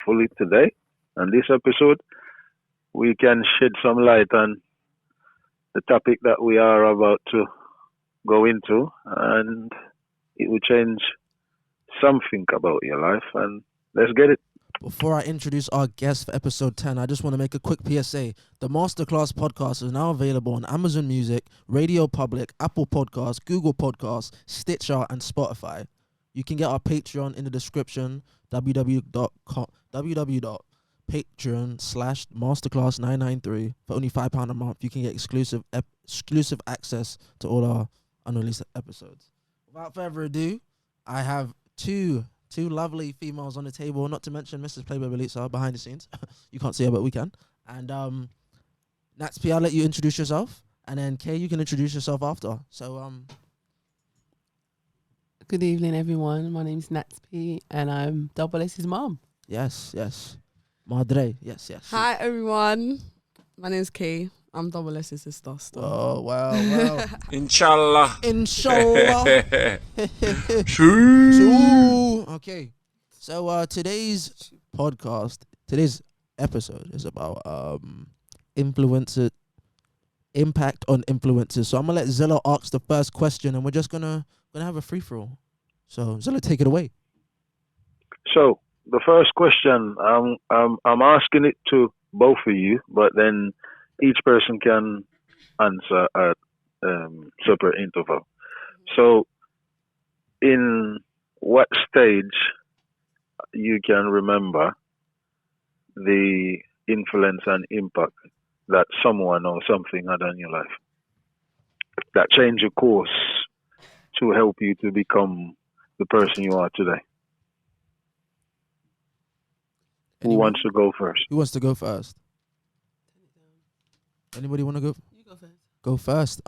hopefully today, on this episode, we can shed some light on the topic that we are about to go into, and it will change something about your life. And let's get it. Before I introduce our guest for episode 10, I just want to make a quick PSA. The Masterclass podcast is now available on Amazon Music, Radio Public, Apple Podcasts, Google Podcasts, Stitcher, and Spotify. You can get our Patreon in the description, www.patreon.com/masterclass993. For only £5 a month, you can get exclusive access to all our unreleased episodes. Without further ado, I have two lovely females on the table, not to mention Mrs. Playboy Belitza behind the scenes. You can't see her, but we can. And Natz P, I'll let you introduce yourself, and then Kay, you can introduce yourself after. So Good evening, everyone. My name's Natz P, and I'm Double S's mom. yes, Madre, yes. Hi everyone, my name's Kay. I'm Double S's sister. Oh wow. Inshallah. True. Okay. So today's episode is about impact on influencers. So I'm gonna let Zilla ask the first question, and we're just gonna have a free for all. So Zilla, take it away. So the first question, I'm asking it to both of you, but then each person can answer at separate interval. So, in what stage you can remember the influence and impact that someone or something had on your life that changed your course to help you to become the person you are today? Who wants to go first? Who wants to go first? Anybody want to go? You go first. Go first.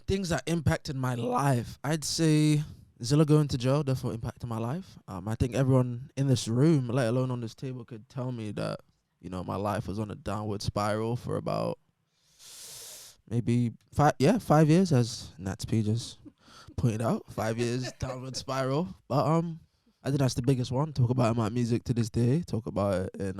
Things that impacted my life. I'd say Zilla going to jail definitely impacted my life. I think everyone in this room, let alone on this table, could tell me that, my life was on a downward spiral for about maybe 5 years, as Natz P just pointed out. 5 years downward spiral. But I think that's the biggest one. Talk about it in my music to this day. Talk about it in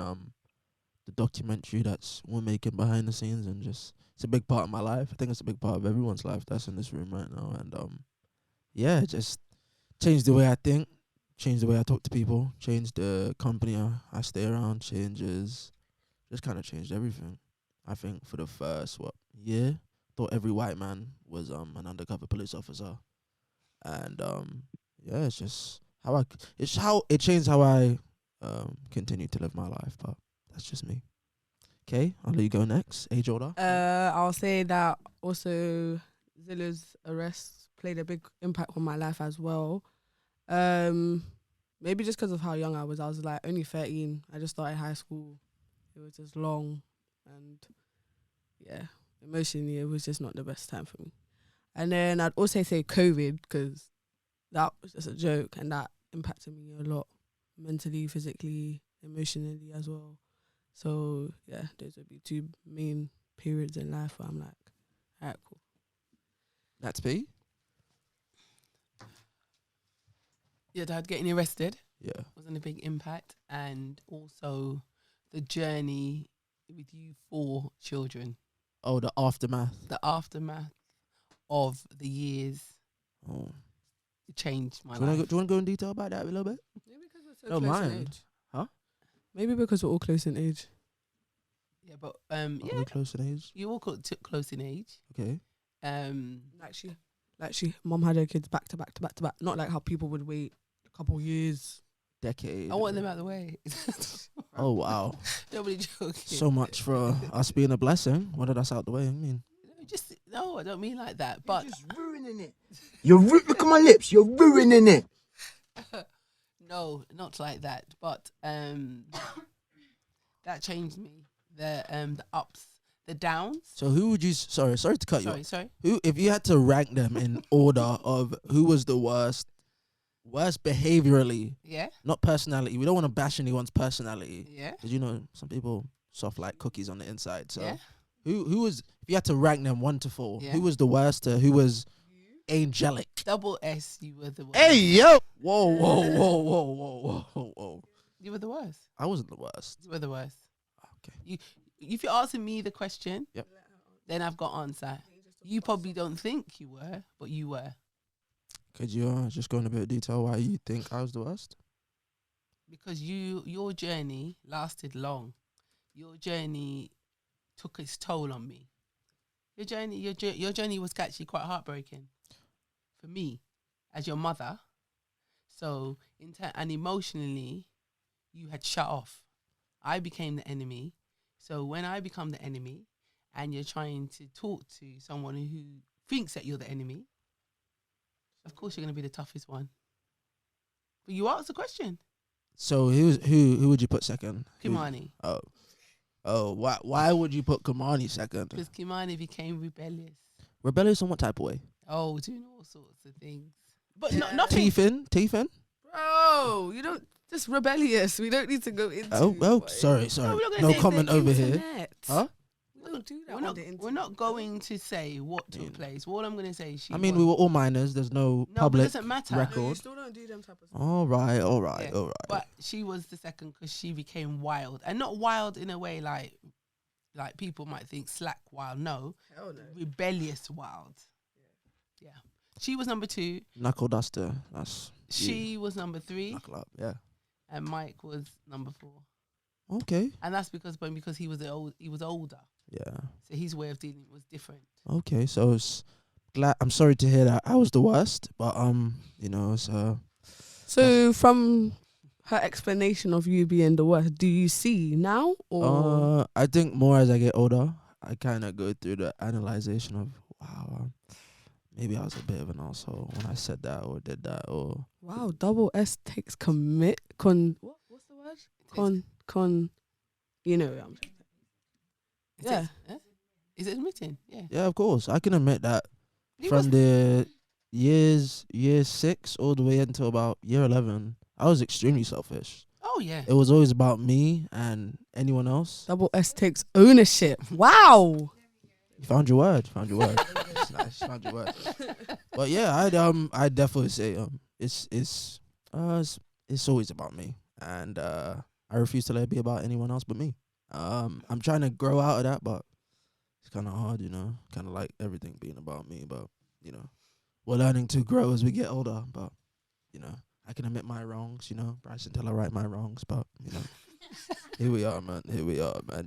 the documentary that's we're making behind the scenes, and just it's a big part of my life. I think it's a big part of everyone's life that's in this room right now. And it just changed the way I think, changed the way I talk to people, changed the company I stay around, just kind of changed everything. I think for the first year, thought every white man was an undercover police officer, and it's just how it changed how I continue to live my life. But that's just me. Okay, I'll let you go next. Age order. I'll say that also Zilla's arrest played a big impact on my life as well. Maybe just because of how young I was. I was like only 13. I just started high school. It was just long, and emotionally it was just not the best time for me. And then I'd also say COVID, because that was just a joke, and that impacted me a lot, mentally, physically, emotionally as well. So those would be two main periods in life where I'm like, all right, cool. Natz P. Your dad getting arrested wasn't a big impact, and also the journey with you 4 children. Oh, the aftermath. The aftermath of the years. Oh, it changed my do you life. want to go in detail about that a little bit? Maybe because we're so Don't close in mind. age. Huh? Maybe because we're all close in age. Yeah, but Are we close in age? you all close in age. Okay. Like she, mom had her kids back to back to back to back. Not like how people would wait a couple years. Decade. I want them out of the way. Oh wow. Nobody joking. So much for us being a blessing. What did us out the way? I mean, No, I don't mean like that. But you're just ruining it. Look at my lips. You're ruining it. No, not like that. But that changed me. The ups, the downs. so who would you? Sorry to cut you off. Sorry. Who, if you had to rank them in order of who was the worst behaviorally, not personality. We don't want to bash anyone's personality. Yeah. Because some people soft like cookies on the inside. So who was? If you had to rank them 1 to 4, who was the worst? Who was angelic? Double S, you were the worst. Hey, yo. Whoa. You were the worst. I wasn't the worst. You were the worst. Okay. If you're asking me the question, Yep. then I've got answer. You probably don't think you were, but you were. Could you just go in a bit of detail why you think I was the worst? Because your journey lasted long. Your journey took its toll on me. Your journey was actually quite heartbreaking for me as your mother. So and emotionally, you had shut off. I became the enemy. So when I become the enemy, and you're trying to talk to someone who thinks that you're the enemy, of course you're going to be the toughest one. But you asked the question. So who would you put second? Kimani. Oh, why would you put Kimani second? Because Kimani became rebellious. Rebellious in what type of way? Oh, doing all sorts of things. But nothing. Teeth in? Bro, you don't just rebellious. We don't need to go into. Oh, sorry. No comment over here. Huh? We don't do that. We're not going to say what took place. All I'm going to say is we were all minors. There's no public it doesn't matter. record. No, you still don't do them type of stuff. All right. Yeah. But she was the second because she became wild. And not wild in a way like people might think slack wild. No. Hell no. Rebellious wild. Yeah. She was number 2. Knuckle duster. She was number 3. Knuckle up, yeah. And Mike was number 4. Okay. And that's because he was older. Yeah. So his way of dealing was different. Okay, so I'm sorry to hear that I was the worst, but So from her explanation of you being the worst, do you see now or I think more as I get older, I kind of go through the analyzation of wow, maybe I was a bit of an asshole when I said that or did that or wow, double S takes what's the word? You know what I'm saying. Yeah. Is it admitting? Yeah. Yeah, of course. I can admit that from the year 6 all the way until about year 11, I was extremely selfish. Oh, yeah. It was always about me and anyone else. Double S takes ownership. Wow. You found your word. It's nice. Found your word. But yeah, I'd definitely say it's always about me, and I refuse to let it be about anyone else but me. I'm trying to grow out of that, but it's kind of hard, kind of like everything being about me, but we're learning to grow as we get older, but I can admit my wrongs, Bryson tell I right my wrongs, but here we are, man,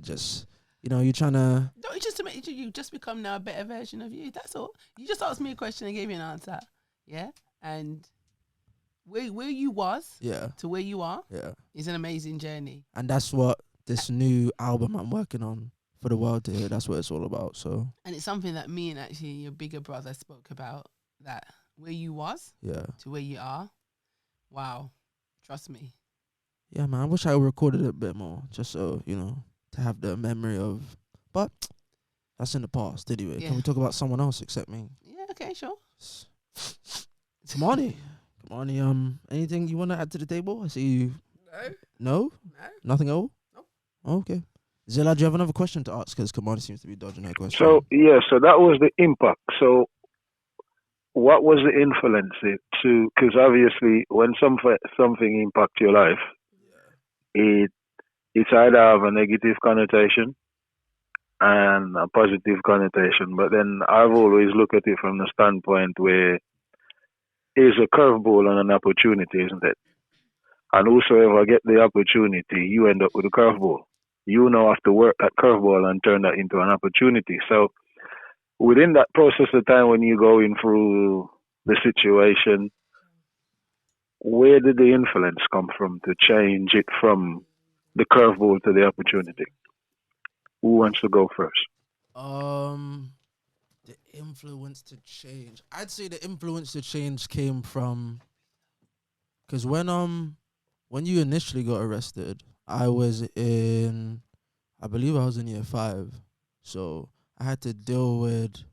just you're trying to no, it's just to make you just become now a better version of you, that's all. You just asked me a question and gave me an answer, yeah, and where you was to where you are is an amazing journey, and that's what this new album I'm working on for the world to hear, that's what it's all about. So, and it's something that me and actually your bigger brother spoke about, that where you was to where you are. Wow, trust me. Yeah, man, I wish I recorded it a bit more, just so to have the memory of, but that's in the past anyway. Can we talk about someone else except me? Yeah, okay, sure. Kimani, anything you want to add to the table? I see you. No? Nothing at all? Okay. Zilla, do you have another question to ask? Because Kimani seems to be dodging her question. So that was the impact. So what was the influence because obviously when something impacts your life, it's either have a negative connotation and a positive connotation. But then I've always looked at it from the standpoint where it's a curveball and an opportunity, isn't it? And whosoever get the opportunity, you end up with a curveball. You now have to work that curveball and turn that into an opportunity. So within that process of time when you're going through the situation, where did the influence come from to change it from the curveball to the opportunity? Who wants to go first? The influence to change. I'd say the influence to change came from, because when you initially got arrested, I believe I was in year 5. So I had to deal with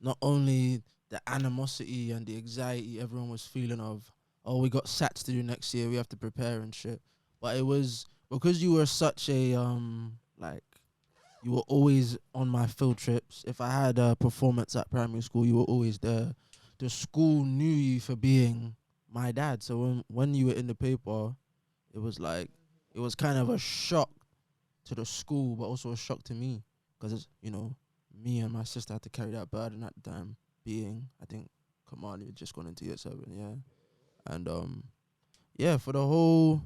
not only the animosity and the anxiety everyone was feeling of, oh, we got SATs to do next year, we have to prepare and shit. But it was because you were such a, you were always on my field trips. If I had a performance at primary school, you were always there. The school knew you for being my dad. So when you were in the paper, it was like, it was kind of a shock to the school, but also a shock to me. Because, you know, me and my sister had to carry that burden at the time, being, I think, Kamani had just gone into year 7, yeah. And, yeah, for the whole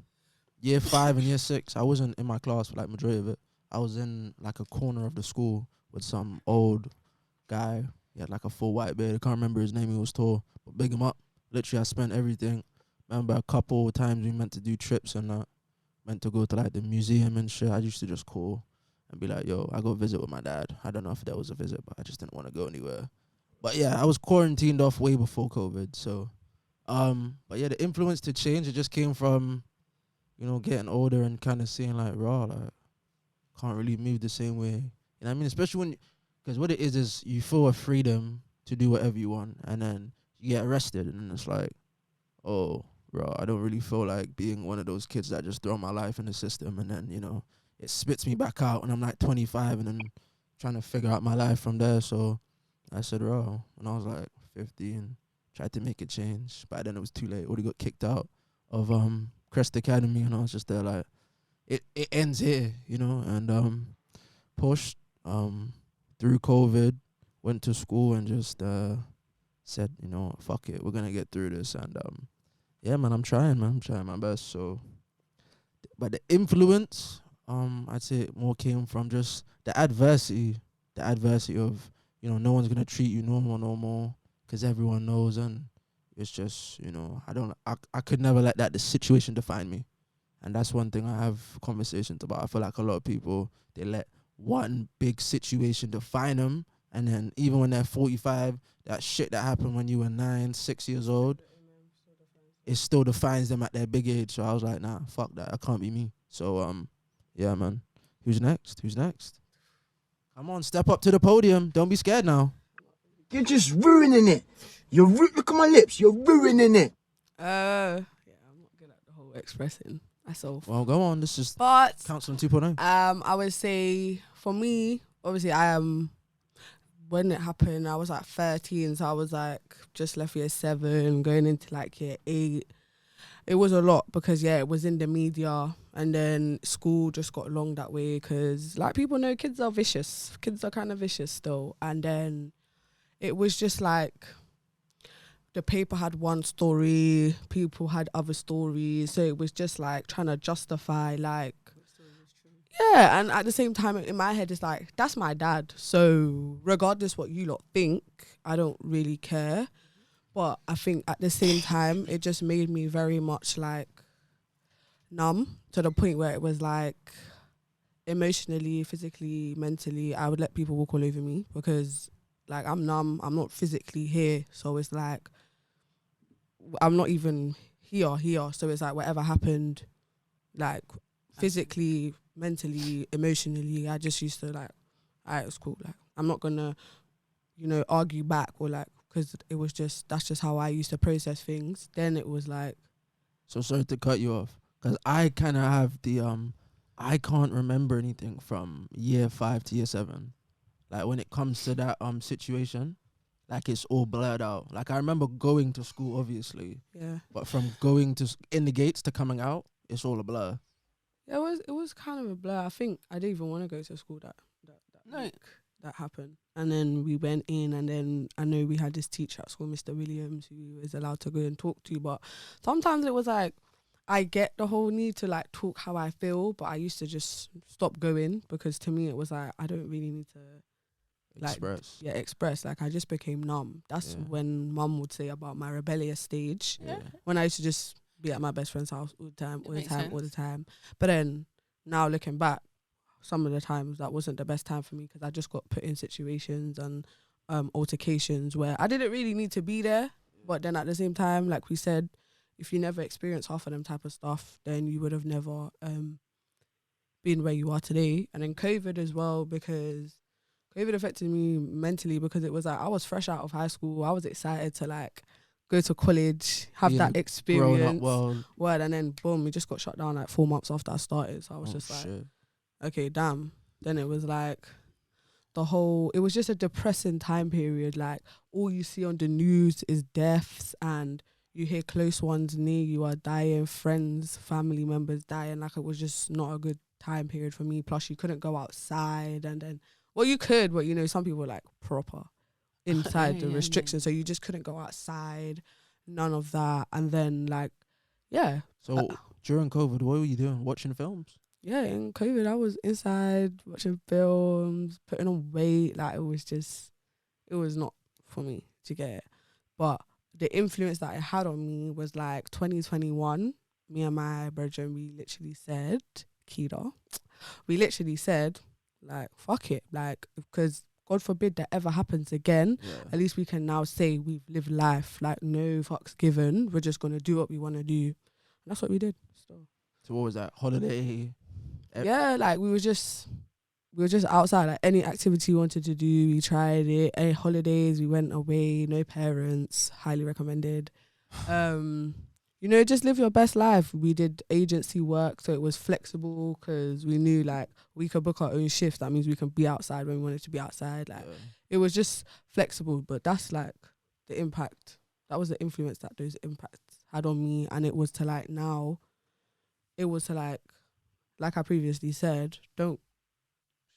year 5 and year 6, I wasn't in my class for, like, majority of it. I was in, like, a corner of the school with some old guy. He had, like, a full white beard. I can't remember his name. He was tall. But big him up. Literally, I spent everything. Remember a couple times we meant to do trips and meant to go to, like, the museum and shit. I used to just call and be like, yo, I go visit with my dad. I don't know if that was a visit, but I just didn't want to go anywhere. But, yeah, I was quarantined off way before COVID. So, but, yeah, the influence to change, it just came from, you know, getting older and kind of seeing, like, raw, like, can't really move the same way. You know what I mean? Especially when, because what it is you feel a freedom to do whatever you want, and then you get arrested, and it's like, oh, bro, I don't really feel like being one of those kids that just throw my life in the system, and then, you know, it spits me back out, and I'm like 25, and then trying to figure out my life from there. So I said, bro, when I was like 15, tried to make a change, but then it was too late. Already got kicked out of Crest Academy, and I was just there like, it ends here, you know, and pushed through COVID, went to school and just said, you know, fuck it, we're gonna get through this. And yeah, man, I'm trying my best. So, but the influence, I'd say it more came from just the adversity of, you know, no one's gonna treat you normal no more because everyone knows, and it's just, you know, I could never let the situation define me. And that's one thing I have conversations about. I feel like a lot of people, they let one big situation define them, and then even when they're 45, that shit that happened when you were 9, 6 years old, it still defines them at their big age. So I was like, nah, fuck that. I can't be me. So, yeah, man. Who's next? Come on, step up to the podium. Don't be scared now. You're just ruining it. Look at my lips. You're ruining it. Yeah, I'm not good at the whole expressing myself. Well, go on. This is But Counseling 2.0. I would say for me, obviously, when it happened, I was like 13, so I was like just left year 7, going into like year 8. It was a lot because it was in the media, and then school just got long that way because, like, people know kids are vicious. Kids are kind of vicious still, and then it was just like the paper had one story, people had other stories, so it was just like trying to justify, like, yeah, and at the same time in my head it's like, that's my dad, so regardless what you lot think, I don't really care. But I think at the same time it just made me very much like numb, to the point where it was like emotionally, physically, mentally, I would let people walk all over me because, like, I'm numb, I'm not physically here, so it's like I'm not even here, so it's like whatever happened, like physically, mentally, emotionally, I just used to like, alright, it's cool, like I'm not gonna, you know, argue back or like, because it was just, that's just how I used to process things. Then it was like, So sorry to cut you off, because I kind of have the I can't remember anything from year 5 to year 7. Like when it comes to that situation, like it's all blurred out. Like I remember going to school, obviously, yeah, but from going to in the gates to coming out, it's all a blur. it was kind of a blur. I think I didn't even want to go to school that week that happened. And then we went in, and then I know we had this teacher at school, Mr. Williams, who was allowed to go and talk to, but sometimes it was like, I get the whole need to like talk how I feel, but I used to just stop going because to me it was like, I don't really need to like express. Like I just became numb. That's when mum would say about my rebellious stage. Yeah. When I used to just be at my best friend's house all the time. But then now looking back, some of the times that wasn't the best time for me because I just got put in situations and altercations where I didn't really need to be there. But then at the same time, like we said, if you never experienced half of them type of stuff, then you would have never been where you are today. And then COVID as well, because COVID affected me mentally because it was like I was fresh out of high school. I was excited to like go to college, have that experience. Word, and then boom, we just got shut down like 4 months after I started. So I was just like, okay, damn. Then it was like it was just a depressing time period. Like all you see on the news is deaths and, you hear close ones near you are dying, friends, family members dying. Like, it was just not a good time period for me. Plus, you couldn't go outside, and then, well, you could, but, you know, some people were, like, proper inside the restrictions, so you just couldn't go outside, none of that. And then, like, yeah. So during COVID, what were you doing? Watching films? Yeah, in COVID, I was inside watching films, putting on weight. Like, it was not for me to get it. But the influence that it had on me was like 2021. Me and my brethren, we literally said, Kida, we literally said, like, fuck it. Like, because God forbid that ever happens again, at least we can now say we've lived life. Like, no fucks given. We're just going to do what we want to do. And that's what we did. So what was that? Holiday? Yeah, like, we were just outside. Like, any activity we wanted to do, we tried it. Any holidays, we went away. No parents. Highly recommended. You know, just live your best life. We did agency work, so it was flexible because we knew, like, we could book our own shift. That means we can be outside when we wanted to be outside. Like, it was just flexible. But that's, like, the impact. That was the influence that those impacts had on me. And it was to, like, now, it was to, like I previously said, don't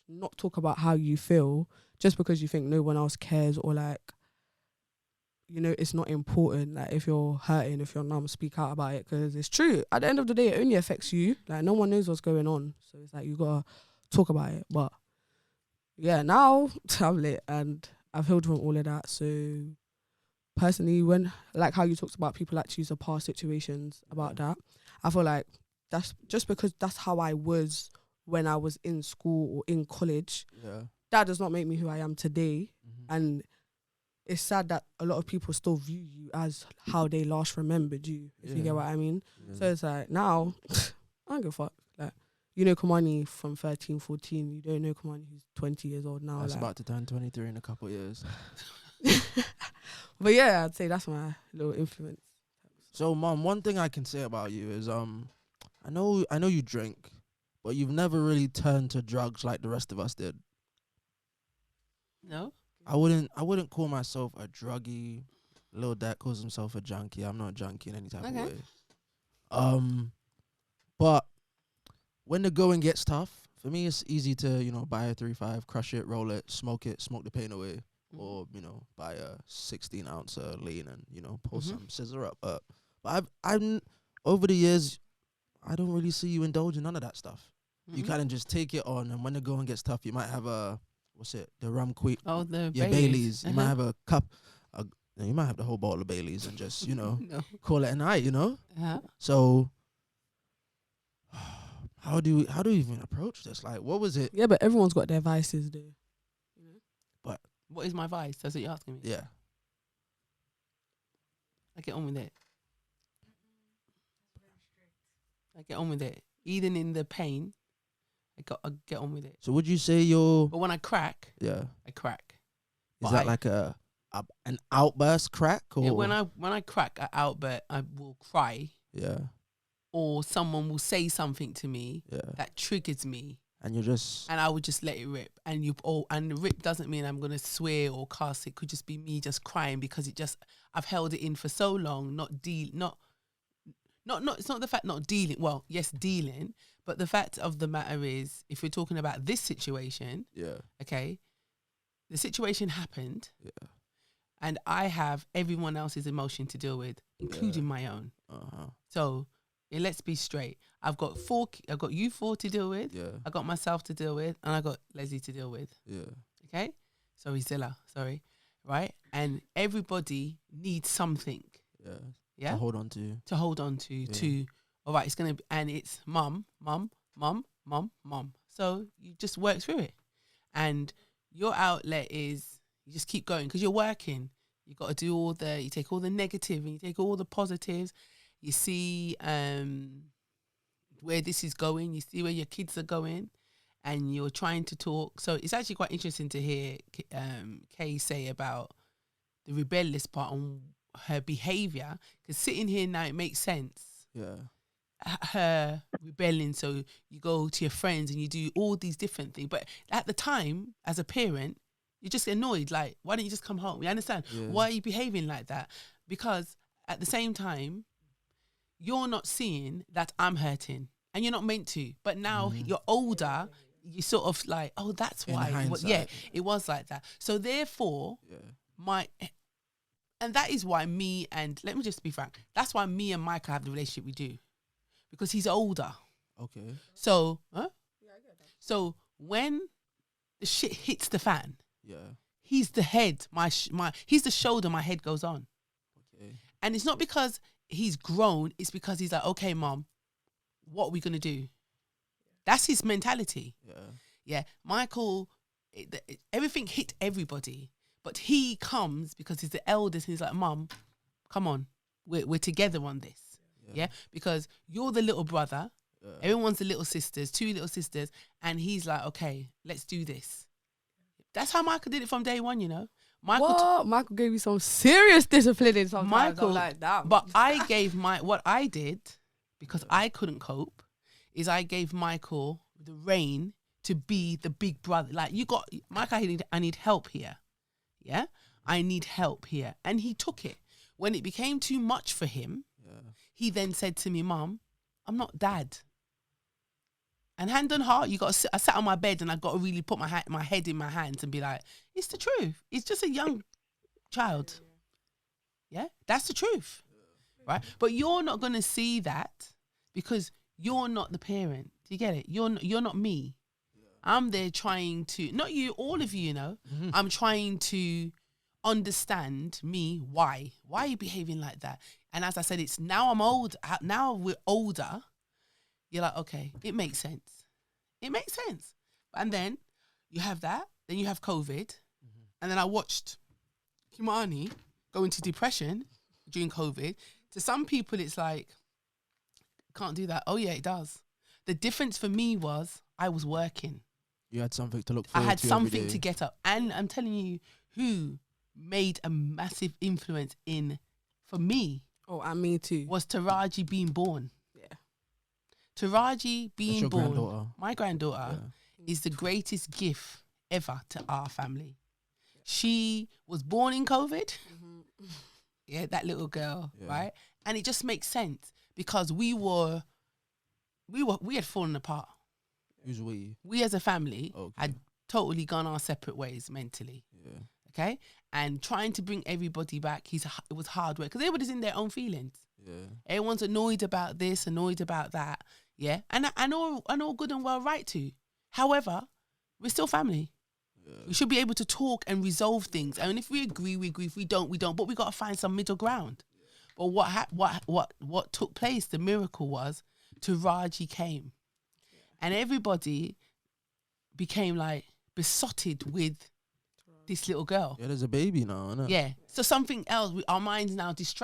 not talk about how you feel just because you think no one else cares, or, like, you know, it's not important. Like, if you're hurting, if you're numb, speak out about it, because it's true. At the end of the day, it only affects you. Like, no one knows what's going on. So it's like, you got to talk about it. But yeah, now I'm lit and I've healed from all of that. So personally, when, like how you talked about people actually surpass situations about that, I feel like that's just because that's how I was when I was in school or in college. Yeah. That does not make me who I am today. And it's sad that a lot of people still view you as how they last remembered you, if you get what I mean. So it's like, now, I don't give a fuck. Like, you know Kamani from 13, 14. You don't know Kamani who's 20 years old now. That's like, about to turn 23 in a couple of years. But yeah, I'd say that's my little influence. So, Mom, one thing I can say about you is, I know you drink, but you've never really turned to drugs like the rest of us did. No? I wouldn't call myself a druggie. Lil Dak calls himself a junkie. I'm not a junkie in any type of way. But when the going gets tough, for me it's easy to, you know, buy a 3-5, crush it, roll it, smoke the pain away. Or, you know, buy a 16-ounce lean and, you know, pull some scissor up. But I'm over the years, I don't really see you indulge in none of that stuff. You kind of just take it on, and when the going gets tough, you might have a, the rum quick. Oh, the Baileys. You might have a cup. You might have the whole bottle of Baileys and just, you know, call it a night, you know? So, how do you even approach this? Like, what was it? Yeah, but everyone's got their vices, though. You know? But what is my vice? That's what you're asking me. Yeah. I get on with it. I get on with it. Even in the pain, I get on with it. So would you say you're... But when I crack, I crack. Is that like an outburst crack? Or? Yeah, when I crack an outburst, I will cry. Yeah. Or someone will say something to me that triggers me. And you're just... And I would just let it rip. And the rip doesn't mean I'm going to swear or cuss. It could just be me just crying because I've held it in for so long, it's not the fact not dealing. Well, yes, dealing. But the fact of the matter is, if we're talking about this situation, okay, the situation happened, and I have everyone else's emotion to deal with, including my own. So let's be straight. I've got you four to deal with. I got myself to deal with, and I got Leslie to deal with. Okay, Zilla. Sorry, right? And everybody needs something. Yeah. To hold on to. To all right, it's gonna be, and it's mum. So you just work through it, and your outlet is you just keep going because you're working. You got to do you take all the negative and you take all the positives. You see where this is going. You see where your kids are going, and you're trying to talk. So it's actually quite interesting to hear Kay say about the rebellious part on her behavior, because sitting here now it makes sense. Her rebelling, so you go to your friends and you do all these different things, but at the time as a parent you're just annoyed, like, why don't you just come home? You understand? Why are you behaving like that? Because at the same time, you're not seeing that I'm hurting, and you're not meant to. But now you're older, you sort of like, oh, that's In why. hindsight. It was like that. So therefore, and that is why me and, let me just be frank, that's why me and Michael have the relationship we do, because he's older. Okay. So, so when the shit hits the fan, he's the head, he's the shoulder, my head goes on. Okay. And it's not because he's grown, it's because he's like, okay, mom, what are we going to do? That's his mentality. Yeah. Michael, everything hit everybody, but he comes because he's the eldest and he's like, mom, come on, we're together on this. Yeah. Because you're the little brother, everyone's the little sisters, 2 little sisters, and he's like, okay, let's do this. That's how Michael did it from day one, you know. Michael gave you some serious discipline sometimes. Michael, I'm like, damn. but I gave what I did, because I couldn't cope, is I gave Michael the reign to be the big brother. Like, Michael, I need help here. Yeah? I need help here. And he took it. When it became too much for him, he then said to me, Mum, I'm not dad. And hand on heart, I sat on my bed and I got to really put my head in my hands and be like, it's the truth. It's just a young child. Yeah, that's the truth. Right? But you're not going to see that because you're not the parent. Do you get it? You're not me. I'm there trying to, not you, all of you, you know, I'm trying to understand me. Why are you behaving like that? And as I said, it's now I'm old. Now we're older. You're like, okay, it makes sense. It makes sense. And then you have that. Then you have COVID. And then I watched Kimani go into depression during COVID. To some people, it's like, can't do that. Oh, yeah, it does. The difference for me was I was working. You had something to look forward to. I had something every day. to get up. And I'm telling you, who made a massive influence for me. Oh, and me too. Was Taraji being born. Yeah. Taraji being born, granddaughter. my granddaughter, is the greatest gift ever to our family. She was born in COVID. Yeah, that little girl, right? And it just makes sense because we had fallen apart. Who's we? We as a family Okay. had totally gone our separate ways mentally. Yeah. Okay? And trying to bring everybody back, it was hard work because everybody's in their own feelings. Yeah. Everyone's annoyed about this, annoyed about that. Yeah. And all good and well right too. However, we're still family. Yeah. We should be able to talk and resolve things. And if we agree, we agree. If we don't, we don't. But we got to find some middle ground. But what took place, the miracle was Taraji came. And everybody became like besotted with this little girl. Yeah, there's a baby now, isn't it? Yeah. So something else, our minds now is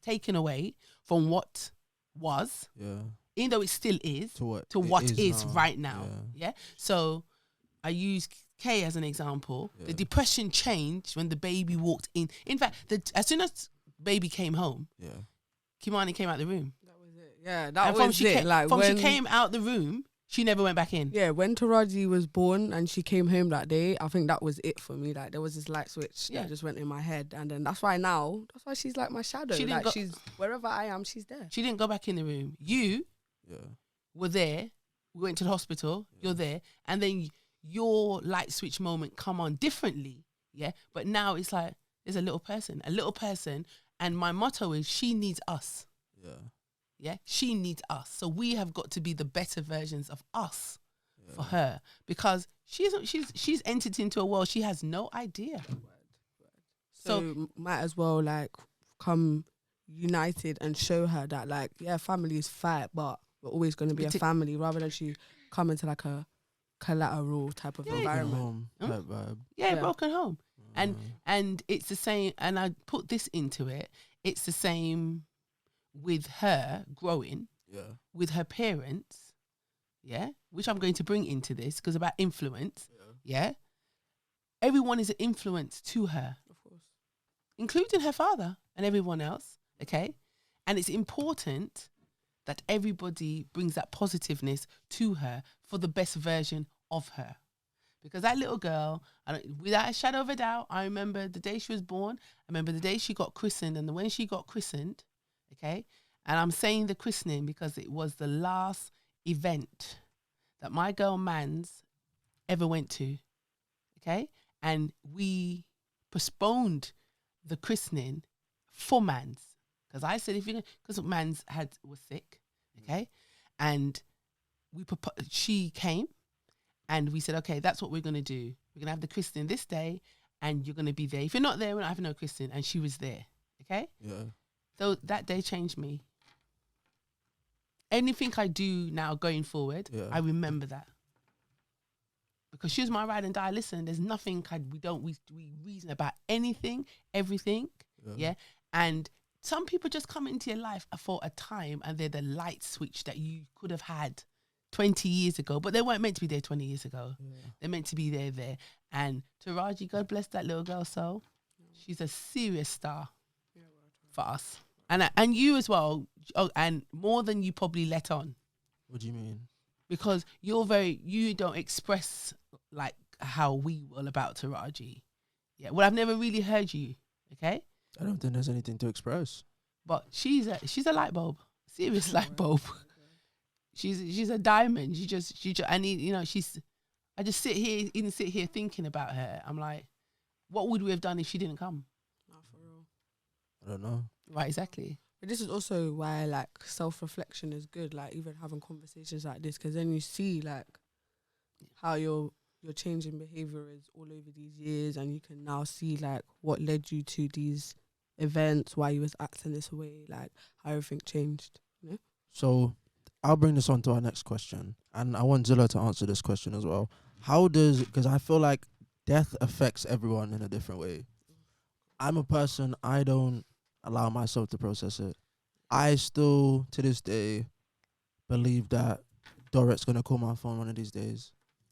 taken away from what was. Yeah. Even though it still is. To what it is now. right now. Yeah. So I use Kay as an example. Yeah. The depression changed when the baby walked in. In fact, as soon as baby came home, Kimani came out the room. That was it. Yeah, that was it. She came out the room, she never went back in. Yeah, when Taraji was born and she came home that day, I think that was it for me. Like, there was this light switch that just went in my head. And then that's why she's like my shadow. She's wherever I am, she's there. She didn't go back in the room. You were there. We went to the hospital. You're there. And then your light switch moment come on differently. Yeah. But now it's like, there's a little person. And my motto is, she needs us. Yeah. Yeah, she needs us. So we have got to be the better versions of us for her, because she's entered into a world she has no idea. So might as well like come united and show her that like, yeah, families fight, but we're always going to be a family, rather than she come into like a collateral type of environment. Type vibe. Yeah, broken home. And it's the same, and I put this into it, it's the same with her growing, with her parents, which I'm going to bring into this because about influence, everyone is an influence to her, of course, including her father and everyone else, okay? And it's important that everybody brings that positiveness to her for the best version of her. Because that little girl, without a shadow of a doubt, I remember the day she was born, I remember the day she got christened, and when she got christened, okay? And I'm saying the christening because it was the last event that my girl Mans ever went to, okay? And we postponed the christening for Mans because I said because Mans was sick, okay? And she came and we said, okay, that's what we're going to do. We're going to have the christening this day and you're going to be there. If you're not there, we're not having no christening. And she was there, okay? Yeah. So that day changed me. Anything I do now going forward, I remember that. Because she was my ride and die. Listen, there's nothing we reason about anything, everything, yeah? And some people just come into your life for a time and they're the light switch that you could have had 20 years ago, but they weren't meant to be there 20 years ago. They're meant to be there. And Taraji, God bless that little girl soul. She's a serious star for us. And you as well, and more than you probably let on. What do you mean? Because you don't express like how we will about Taraji. Yeah, well, I've never really heard you, okay? I don't think there's anything to express. But she's a light bulb, serious light bulb. She's a diamond. I just sit here thinking about her. I'm like, what would we have done if she didn't come? Not for real. I don't know. Right, exactly. But this is also why like self-reflection is good, like even having conversations like this, because then you see like how your changing behavior is all over these years, and you can now see like what led you to these events, why you was acting this way, like how everything changed, you know? So I'll bring this on to our next question, and I want Zilla to answer this question as well. Because I feel like death affects everyone in a different way. I'm a person, I don't allow myself to process it. I still, to this day, believe that Dorot's going to call my phone one of these days.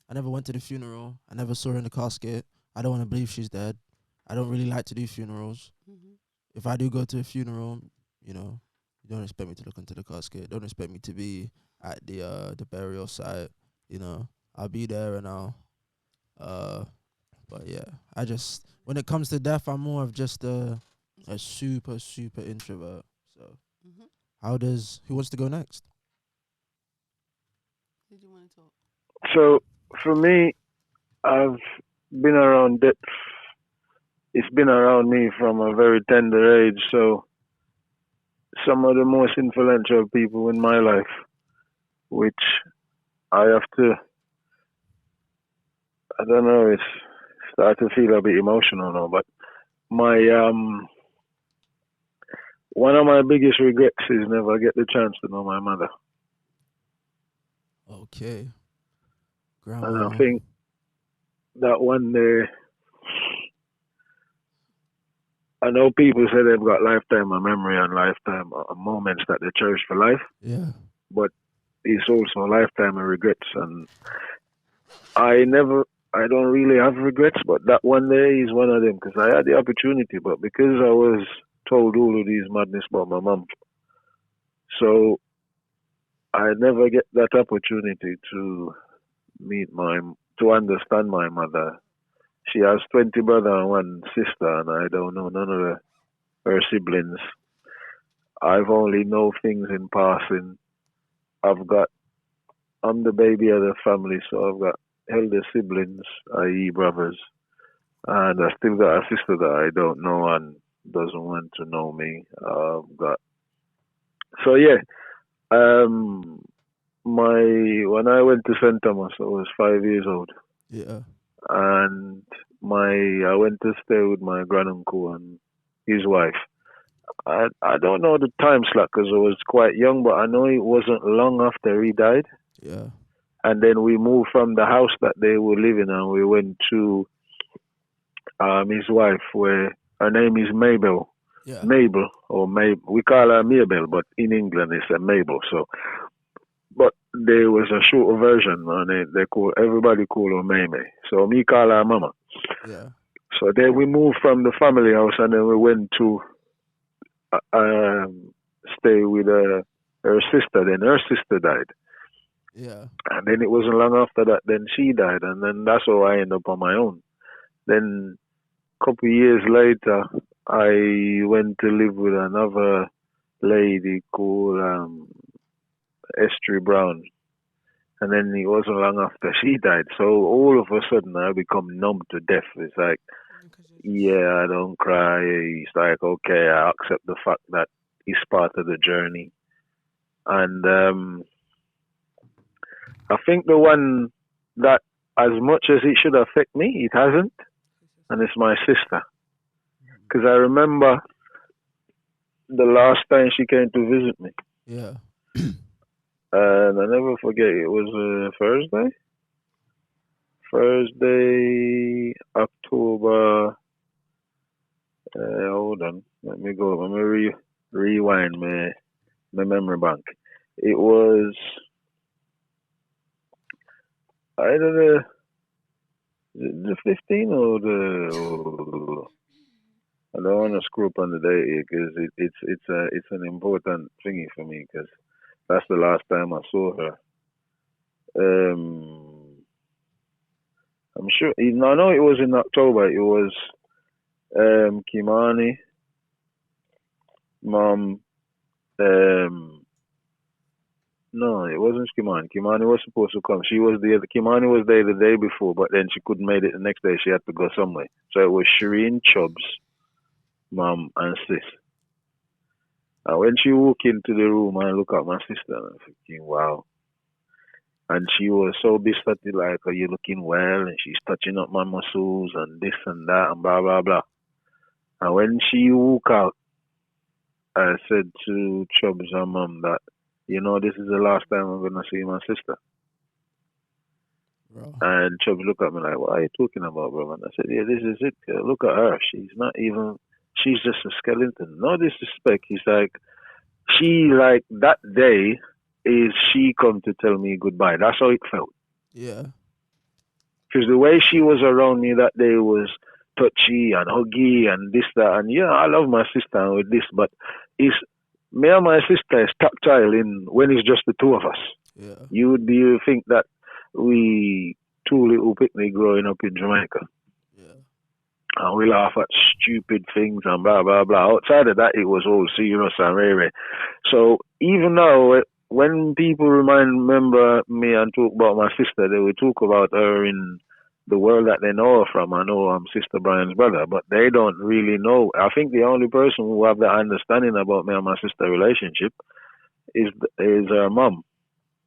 I never went to the funeral. I never saw her in the casket. I don't want to believe she's dead. I don't really like to do funerals. Mm-hmm. If I do go to a funeral, you don't expect me to look into the casket. Don't expect me to be at the burial site. I'll be there and but yeah, when it comes to death, I'm more of just a super, super introvert. So, who wants to go next? Did you want to talk? So for me, I've been around death. It's been around me from a very tender age. So some of the most influential people in my life, which I have to, I don't know, it's start to feel a bit emotional now, but my one of my biggest regrets is never get the chance to know my mother. Okay. And Grandma. I think that one day, I know people say they've got lifetime of memory and lifetime of moments that they cherish for life. Yeah. But it's also a lifetime of regrets. And I don't really have regrets, but that one day is one of them because I had the opportunity, but because I was told all of these madness about my mum, so I never get that opportunity to to understand my mother. She has 20 brothers and one sister, and I don't know none of her siblings. I've only know things in passing. I'm the baby of the family, so I've got elder siblings, i.e. brothers, and I still got a sister that I don't know and doesn't want to know me. When I went to St. Thomas, I was 5 years old. Yeah. And I went to stay with my granduncle and his wife. I don't know the time slot because I was quite young, but I know it wasn't long after he died. Yeah. And then we moved from the house that they were living in, and we went to his wife, where her name is Mabel. Yeah. Mabel, or Mabel. We call her Mabel, but in England it's a Mabel. So, but there was a shorter version, and everybody call her Mame. So me call her Mama. Yeah. So then we moved from the family house, and then we went to stay with her sister. Then her sister died. Yeah. And then it wasn't long after that, then she died, and then that's how I ended up on my own. Then a couple of years later, I went to live with another lady called Esther Brown. And then it wasn't long after she died. So all of a sudden I become numb to death. It's like, yeah, I don't cry. It's like, okay, I accept the fact that it's part of the journey. And I think the one that, as much as it should affect me, it hasn't. And it's my sister. Because I remember the last time she came to visit me. Yeah. And I never forget, it was Thursday, October. Hold on, let me go. Let me rewind my memory bank. It was either the 15 or the. I don't want to screw up on the date because it's an important thingy for me because that's the last time I saw her. I'm sure. No, no, it was in October. It was Kimani, Mom. No, it wasn't Kimani. Kimani was supposed to come. Kimani was there the day before, but then she couldn't make it the next day. She had to go somewhere. So it was Shireen, Chubbs, Mom, and Sis. And when she walked into the room, I look at my sister and I'm thinking, wow. And she was so besotted, like, are you looking well? And she's touching up my muscles and this and that and blah, blah, blah. And when she walked out, I said to Chubbs and Mom that, you know, this is the last time I'm going to see my sister. Bro. And Chubbs looked at me like, what are you talking about, bro? And I said, yeah, this is it. Look at her. She's just a skeleton. No disrespect. He's like, that day is she come to tell me goodbye. That's how it felt. Yeah. Because the way she was around me that day was touchy and huggy and this, that. And yeah, I love my sister and with this, but it's, me and my sister is tactile in when it's just the two of us. Yeah. You think that we two little picnic growing up in Jamaica. Yeah. And we laugh at stupid things and blah, blah, blah. Outside of that, it was all serious and rare. So even now, when people remember me and talk about my sister, they will talk about her in the world that they know her from. I know I'm Sister Brian's brother, but they don't really know. I think the only person who have that understanding about me and my sister relationship is her mom.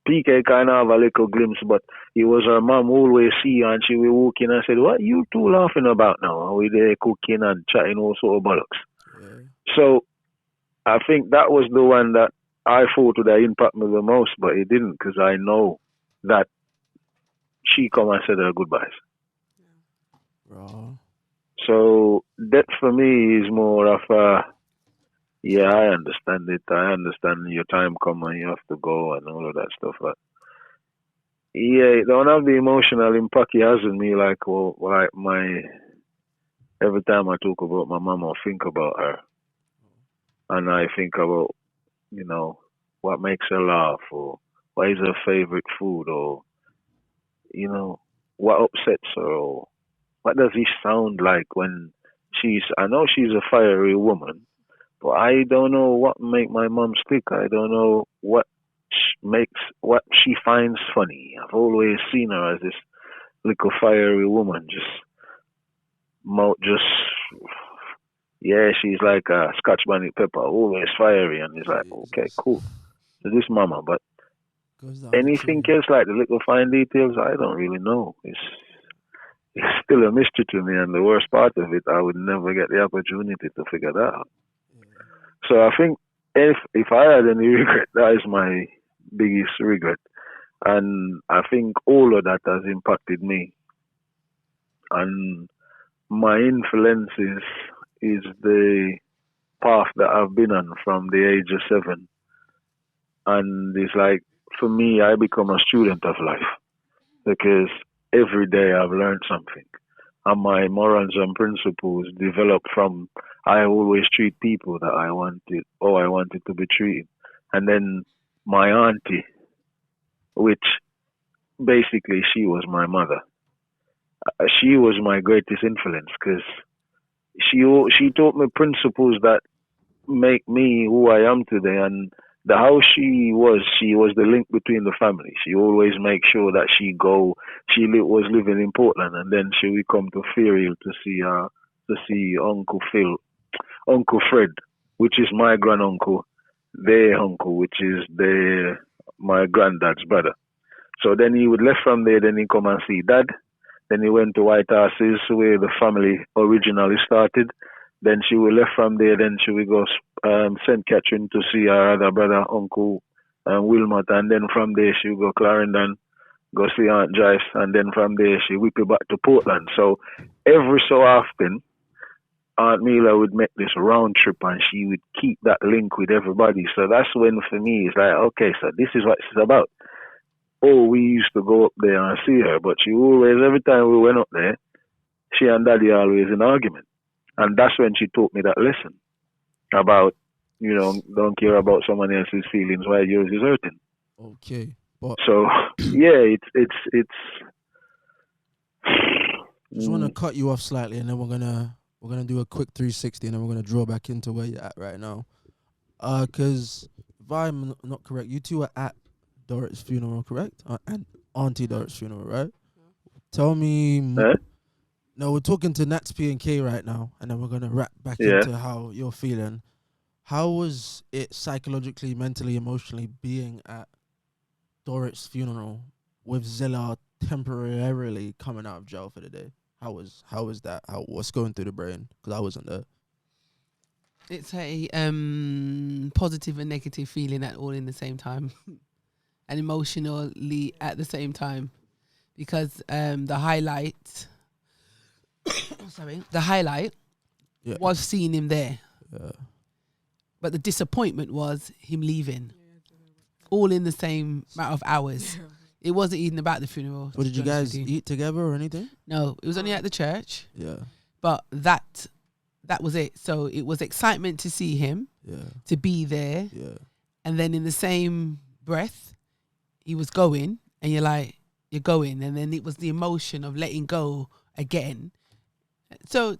PK kind of have a little glimpse, but it was her mom always see her and she will walk in and said, what you two laughing about now? And we there cooking and chatting all sort of bollocks. Yeah. So I think that was the one that I thought would have impacted me the most, but it didn't because I know that she come and said her goodbyes. Bro. So that for me is more of a, yeah, I understand it. I understand your time come and you have to go and all of that stuff. But yeah, it don't have the emotional impact it has on me. Like, every time I talk about my mom, I think about her, and I think about, you know, what makes her laugh, or what is her favorite food, or, you know, what upsets her, or what does he sound like when I know she's a fiery woman, but I don't know what make my mom stick. I don't know what what she finds funny. I've always seen her as this little fiery woman, yeah, she's like a Scotch bonnet pepper, always fiery, and it's like, okay, cool. So this mama, but anything else like the little fine details, I don't really know. It's still a mystery to me, and the worst part of it, I would never get the opportunity to figure that out. So I think if I had any regret, that is my biggest regret. And I think all of that has impacted me. And my influence is the path that I've been on from the age of 7. And it's like, for me, I become a student of life because every day I've learned something. And my morals and principles develop from I always treat people that I wanted to be treated. And then my auntie, which basically she was my mother. She was my greatest influence because she taught me principles that make me who I am today. And how she was the link between the family. She always make sure that was living in Portland, and then she would come to Fairhill to see Uncle Fred, which is my granduncle, their uncle, which is my granddad's brother. So then he would left from there, then he come and see dad. Then he went to White Horses, where the family originally started. Then she would left from there, then she would go St. Catherine to see her other brother, Uncle Wilmot. And then from there, she would go Clarendon, go see Aunt Joyce. And then from there, she whip it back to Portland. So every so often, Aunt Mila would make this round trip and she would keep that link with everybody. So that's when, for me, it's like, okay, so this is what it's about. Oh, we used to go up there and see her, but she always, every time we went up there, she and Daddy always in argument. And that's when she taught me that lesson about, don't care about someone else's feelings while yours is hurting. Okay. But so, yeah, it's just want to cut you off slightly, and then we're gonna do a quick 360, and then we're gonna draw back into where you're at right now. Because if I'm not correct, you two are at Dorot's funeral, correct? And Auntie Dorot's funeral, right? Tell me. No, we're talking to Natz P and K right now, and then we're gonna wrap back into how you're feeling. How was it psychologically, mentally, emotionally being at Dorot's funeral with Zilla temporarily coming out of jail for the day? How was that? What's going through the brain? Because I wasn't there. It's a positive and negative feeling at all in the same time, and emotionally at the same time, because the highlight was seeing him there. Yeah. But the disappointment was him leaving, all in the same matter of hours. It wasn't even about the funeral. What, did you guys eat together or anything? No, it was only at the church. Yeah. But that was it. So it was excitement to see him, to be there. Yeah. And then in the same breath, he was going, and you're like, you're going. And then it was the emotion of letting go again. So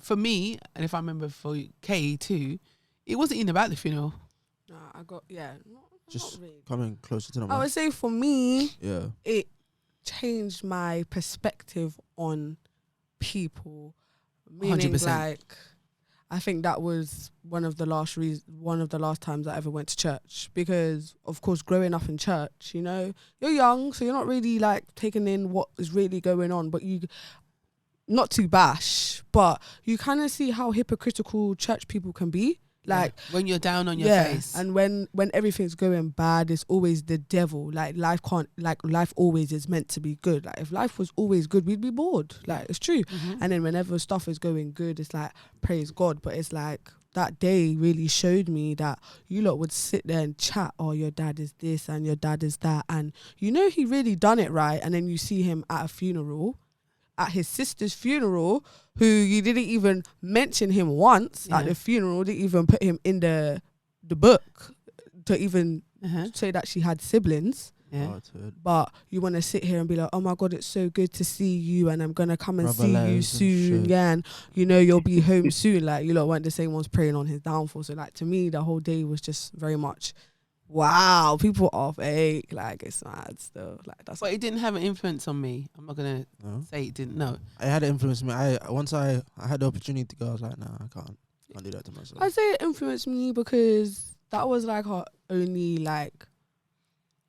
for me, and if I remember for Kay too, it wasn't even about the funeral. No, just really. Coming closer to the mic. I would say for me, it changed my perspective on people. Meaning 100%. like, I think that was one of the last times I ever went to church, because of course growing up in church, you're young, so you're not really like taking in what is really going on, but you, not to bash, but you kind of see how hypocritical church people can be. Like when you're down on your face, and when everything's going bad, it's always the devil. Like life always is meant to be good. Like if life was always good, we'd be bored. Like it's true. Mm-hmm. And then whenever stuff is going good, it's like praise God. But it's like that day really showed me that you lot would sit there and chat. Oh, your dad is this and your dad is that, and he really done it right. And then you see him at a funeral, at his sister's funeral, who you didn't even mention him once at the funeral, didn't even put him in the book to even say that she had siblings. Yeah. But you want to sit here and be like, oh my God, it's so good to see you, and I'm going to come and see you soon. Yeah, and you'll be home soon. Like, you lot weren't the same ones praying on his downfall. So like, to me, the whole day was just very much, wow, people are fake. Like, it's mad still. Like, that's. But it didn't have an influence on me. I'm not gonna say it didn't. No, it had an influence on me. Once I had the opportunity to go, I was like, nah, I can't do that to myself. I'd say it influenced me because that was like her only like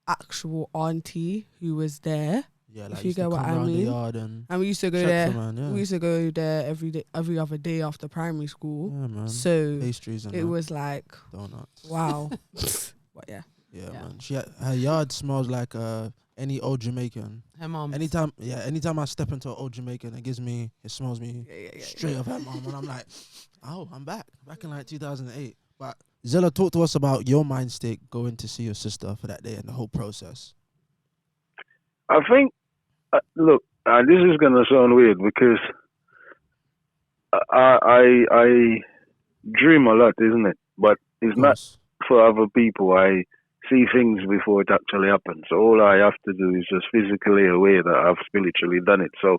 actual auntie who was there. Yeah, like if you get what I mean. And we used to go there. We used to go there every other day after primary school. Yeah, man. So pastries and it was like donuts. Wow. But yeah, man. Her yard smells like any old Jamaican. Her mom. Anytime I step into an old Jamaican, it smells me straight of her mom, and I'm like, oh, I'm back in like 2008. But Zilla, talk to us about your mind state going to see your sister for that day and the whole process. I think, look, this is gonna sound weird because I dream a lot, isn't it? But it's not for other people. I see things before it actually happens. So all I have to do is just physically aware that I've spiritually done it. So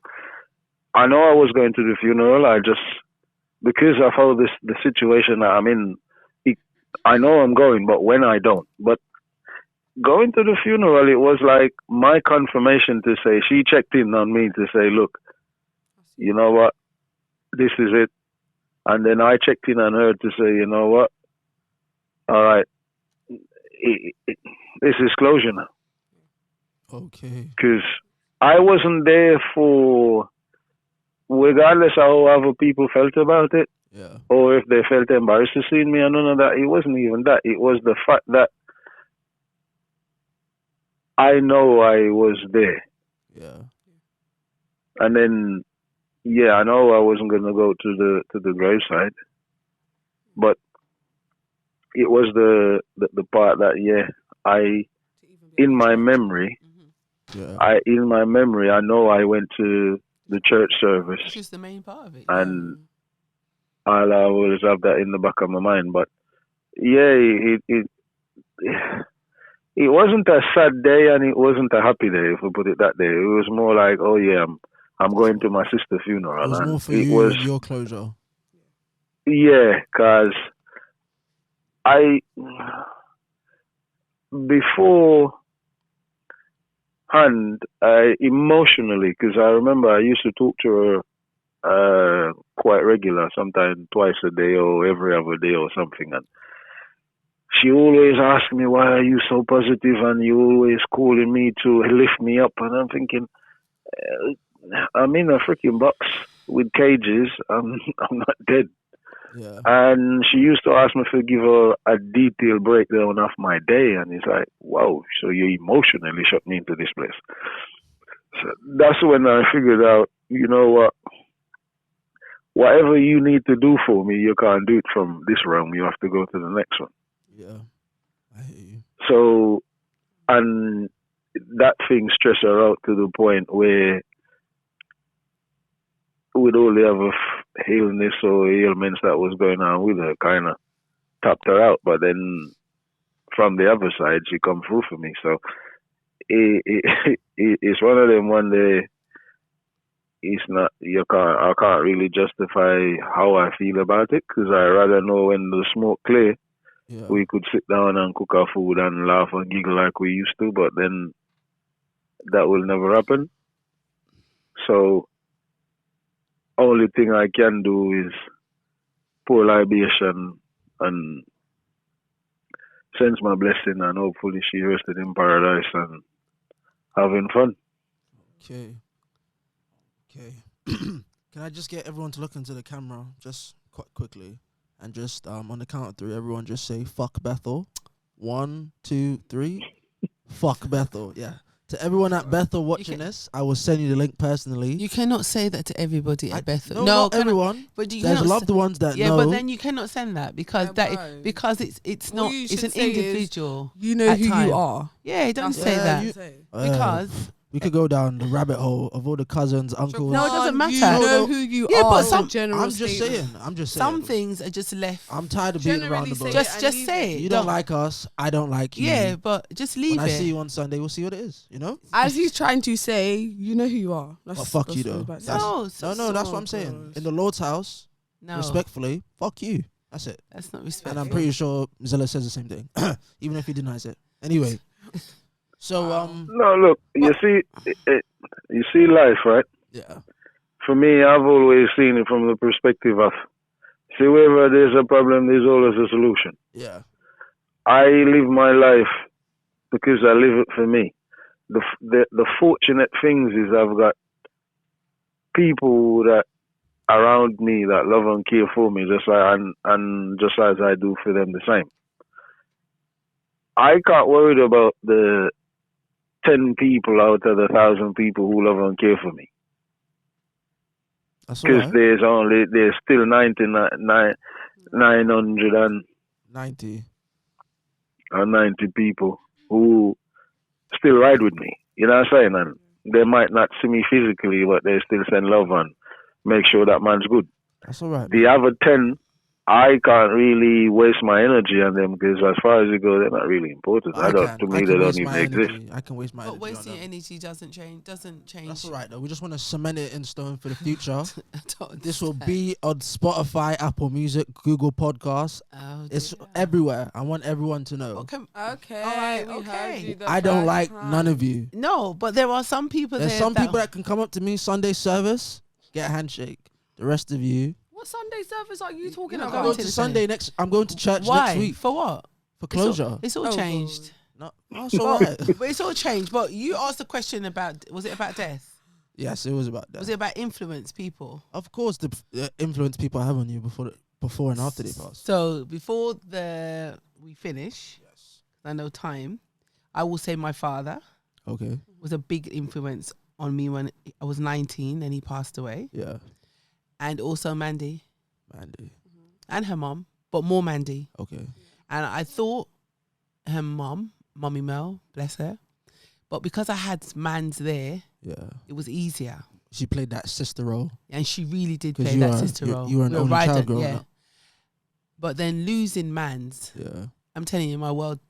I know I was going to the funeral. I just, because of how the situation that I'm in, I know I'm going, but when I don't. But going to the funeral, it was like my confirmation to say, she checked in on me to say, look, you know what, this is it. And then I checked in on her to say, you know what, all right, this is closure now. Okay. Because I wasn't there for, regardless how other people felt about it, Yeah. or if they felt embarrassed to see me, and none of that. It wasn't even that. It was the fact that I know I was there. Yeah. And then, yeah, I know I wasn't gonna go to the graveside, but it was the part that, yeah, in my memory, Yeah. I know I went to the church service, Which is the main part of it. and I'll always have that in the back of my mind. But yeah, it wasn't a sad day and it wasn't a happy day, if we put it that day. It was more like, oh yeah, I'm going to my sister's funeral. It was and more for it you was, and your closure. yeah, because beforehand, emotionally, because I remember I used to talk to her quite regular, sometimes twice a day or every other day or something, and she always asked me, why are you so positive and you always calling me to lift me up? And I'm thinking, I'm in a freaking box with cages. I'm not dead. Yeah. And she used to ask me to give her a detailed breakdown of my day. And it's like, wow, so you emotionally shut me into this place. So that's when I figured out, you know what? Whatever you need to do for me, you can't do it from this realm. You have to go to the next one. Yeah. I hear you. So, and that thing stressed her out to the point where, with all the other illness or ailments that was going on with her, kind of tapped her out. But then from the other side, she come through for me. So it's one of them one day. It's not, I can't really justify how I feel about it, because I rather know when the smoke clear, Yeah. we could sit down and cook our food and laugh and giggle like we used to, but then that will never happen. So only thing I can do is pour libation and sends my blessing, and hopefully she rested in paradise and having fun. Okay. Okay. Can I just get everyone to look into the camera just quite quickly, and just on the count of three, everyone just say "fuck Bethel." 1, 2, 3. Fuck Bethel. Yeah. To everyone at Bethel watching this, I will send you the link personally. You cannot say that to everybody at Bethel. No, not cannot- everyone. But you There's cannot loved ones that yeah, know. but then you cannot send that because No. because it's All not, you it's should an say is, individual. You know at who time. you are. Yeah, don't That's say what that you say. because we could go down the rabbit hole of all the cousins, uncles. No, it doesn't matter. You No, know no. who you Yeah, are. but It's a some- general I'm just statement. saying. I'm just saying. some things are just left. I'm tired of beating around Generally the say bush. it Just and just leave say it. it. You don't like us. I don't like you. Yeah, but just leave When I it. see you on Sunday, we'll see what it is. You know. As he's trying to say, you know who you are. Well, fuck you though. that's That's- No, No, that's what I'm Oh, saying. gosh. In the Lord's house, no, respectfully, fuck you. That's it. that's not And respectful. I'm pretty sure Zilla says the same thing, even if he denies it. Anyway, so No, look, you see life, right? yeah, For me, I've always seen it from the perspective of, see, wherever there's a problem, there's always a solution. yeah, I live my life because I live it for me. The fortunate things is I've got people that around me that love and care for me, just like and just as I do for them the same. I can't worry about the 10 people out of the 1,000 people who love and care for me, that's because alright. there's still 990 people who still ride with me. You know what I'm saying? And they might not see me physically, but they still send love and make sure that man's good. That's alright. The other 10 I can't really waste my energy on them because as far as you go, they're not really important. I To can. me, I they can don't waste even my exist. energy. I can waste my But energy on wasting them. energy doesn't change. That's all right though. We just want to cement it in stone for the future. I don't This will understand. be on Spotify, Apple Music, Google Podcasts. Oh, It's dear. everywhere. I want everyone to know. What can- Okay. All right, we okay. heard you the I don't first like time. none of you. No, but there are some people. There's there some people that can come up to me Sunday service, get a handshake. The rest of you, What Sunday service are you talking not I'm going going about? to the Sunday next. I'm going to church Why? next week For what? for closure. It's all Oh, changed. No, that's all right. But it's all changed. But you asked a question about, was it about death? Yes, it was about that. Was it about influence people? Of course, the influence people have on you before and after they pass. So before we finish, Yes. I know time, I will say my father Okay. was a big influence on me when I was 19 and he passed away. Yeah. And also Mandy Mandy. and her mom, but more Mandy. Okay. And I thought her mom, Mummy Mel, bless her, but because I had Mans there, Yeah. it was easier. She played that sister role. And she really did 'Cause play you that are- sister you- role. you were an We only right child at- growing up. But then losing Mans, Yeah. I'm telling you, my world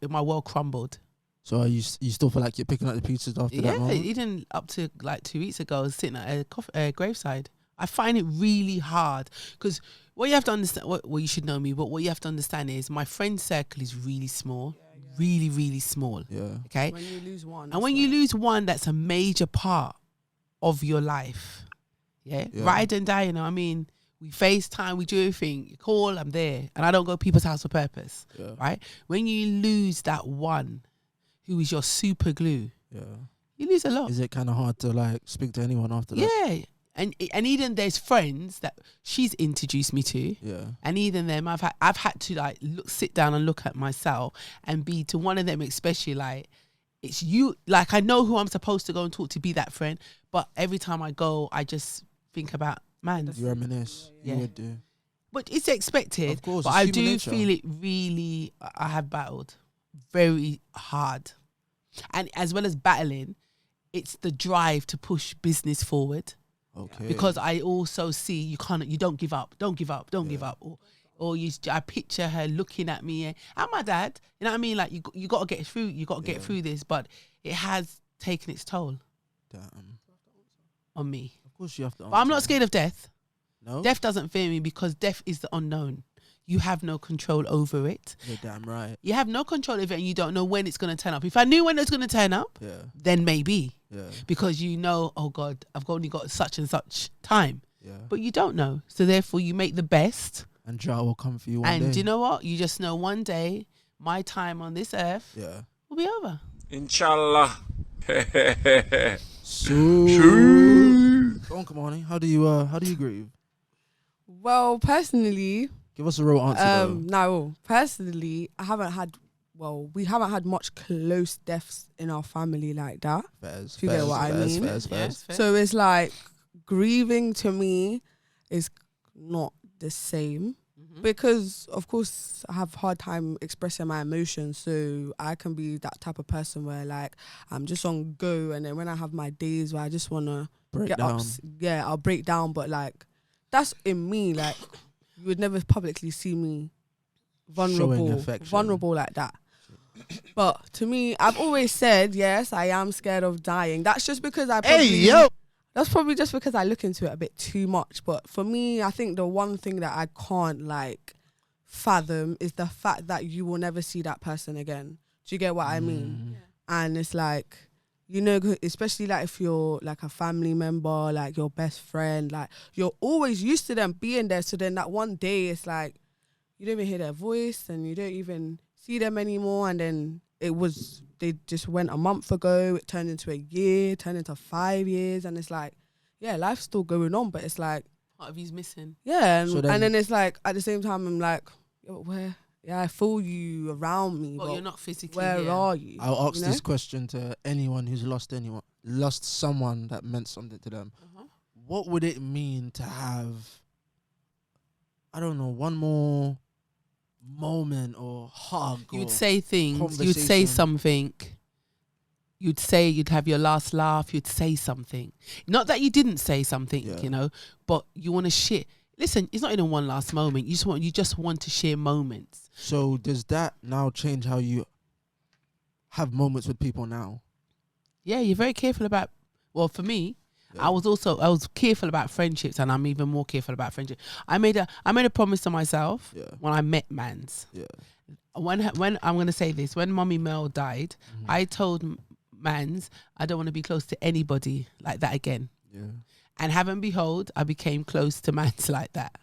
my world crumbled. So you still feel like you're picking up the pieces after that Yeah, moment? even up to like 2 weeks ago, I was sitting at a graveside. I find it really hard because what you have to understand, well, you should know me, but what you have to understand is my friend circle is really small, really, really small. Yeah. Okay, When you lose one. and when you lose one, that's a major part of your life. Yeah, Yeah. ride and die. You know, I mean, we FaceTime, we do everything. You call, I'm there, and I don't go to people's house for purpose. Yeah. Right? When you lose that one, who is your super glue, Yeah. you lose a lot. Is it kind of hard to like speak to anyone after that? Yeah, and even there's friends that she's introduced me to, Yeah. and even them I've had to like sit down and look at myself and be to one of them, especially like it's you. Like I know who I'm supposed to go and talk to, be that friend, but every time I go, I just think about man. You reminisce. Yeah. You would do. But it's expected. Of course, but it's I human do nature. feel it really. I have battled very hard, and as well as battling, it's the drive to push business forward. Okay. Because I also see you don't give up, don't give up, don't give up, or I picture her looking at me and my dad, you know what I mean? Like you got to get through, get through this, but it has taken its toll Damn. on me. Of course you have to. But I'm not scared of death. No. Death doesn't fear me because death is the unknown. You have no control over it. You're damn right. You have no control over it, and you don't know when it's going to turn up. If I knew when it's going to turn up, Yeah. then maybe. Yeah. Because you know, oh God, I've only got such and such time. Yeah. But you don't know. So therefore you make the best. And Jah will come for you one And day. do you know what? You just know one day my time on this earth Yeah. will be over. Inshallah. So. Go on, Kamani. How do you grieve? Well, personally, Give us a real answer. though. no, personally, we haven't had much close deaths in our family like that. Fairs. if you get what I mean. Fairs. Yes, So it's like grieving to me is not the same because, of course, I have a hard time expressing my emotions. So I can be that type of person where like I'm just on go, and then when I have my days where I just want to Break get down. up, I'll break down. But like that's in me. Like you would never publicly see me vulnerable affection. like that. But to me, I've always said, yes, I am scared of dying. That's just because that's probably just because I look into it a bit too much. But for me, I think the one thing that I can't like fathom is the fact that you will never see that person again. Do you get what I mean? And it's like, you know, especially like if you're like a family member, like your best friend, like you're always used to them being there. So then that one day it's like, you don't even hear their voice and you don't even see them anymore. And then they just went a month ago, it turned into a year, turned into 5 years. And it's like, yeah, life's still going on, but it's like, part of you's missing. yeah. So And then it's like, at the same time, I'm like, yeah, but where? Yeah, I feel you around me. But but you're not physically where here. are you? I'll ask You know? this question to anyone who's lost someone that meant something to them. Uh-huh. What would it mean to have, I don't know, one more moment or hug? You'd or say things. You'd say conversation? something. You'd have your last laugh. You'd say something. Not that you didn't say something, Yeah. you know, but you want to shit. Listen, it's not even one last moment. You just want to share moments. So does that now change how you have moments with people now? Yeah, you're very careful about. Well, for me, Yeah. I was careful about friendships, and I'm even more careful about friendship. I made a promise to myself when I met Mans. Yeah. When I'm gonna say this, when Mummy Mel died, Mhm. I told Mans I don't want to be close to anybody like that again. Yeah. And heaven behold, I became close to Mans like that.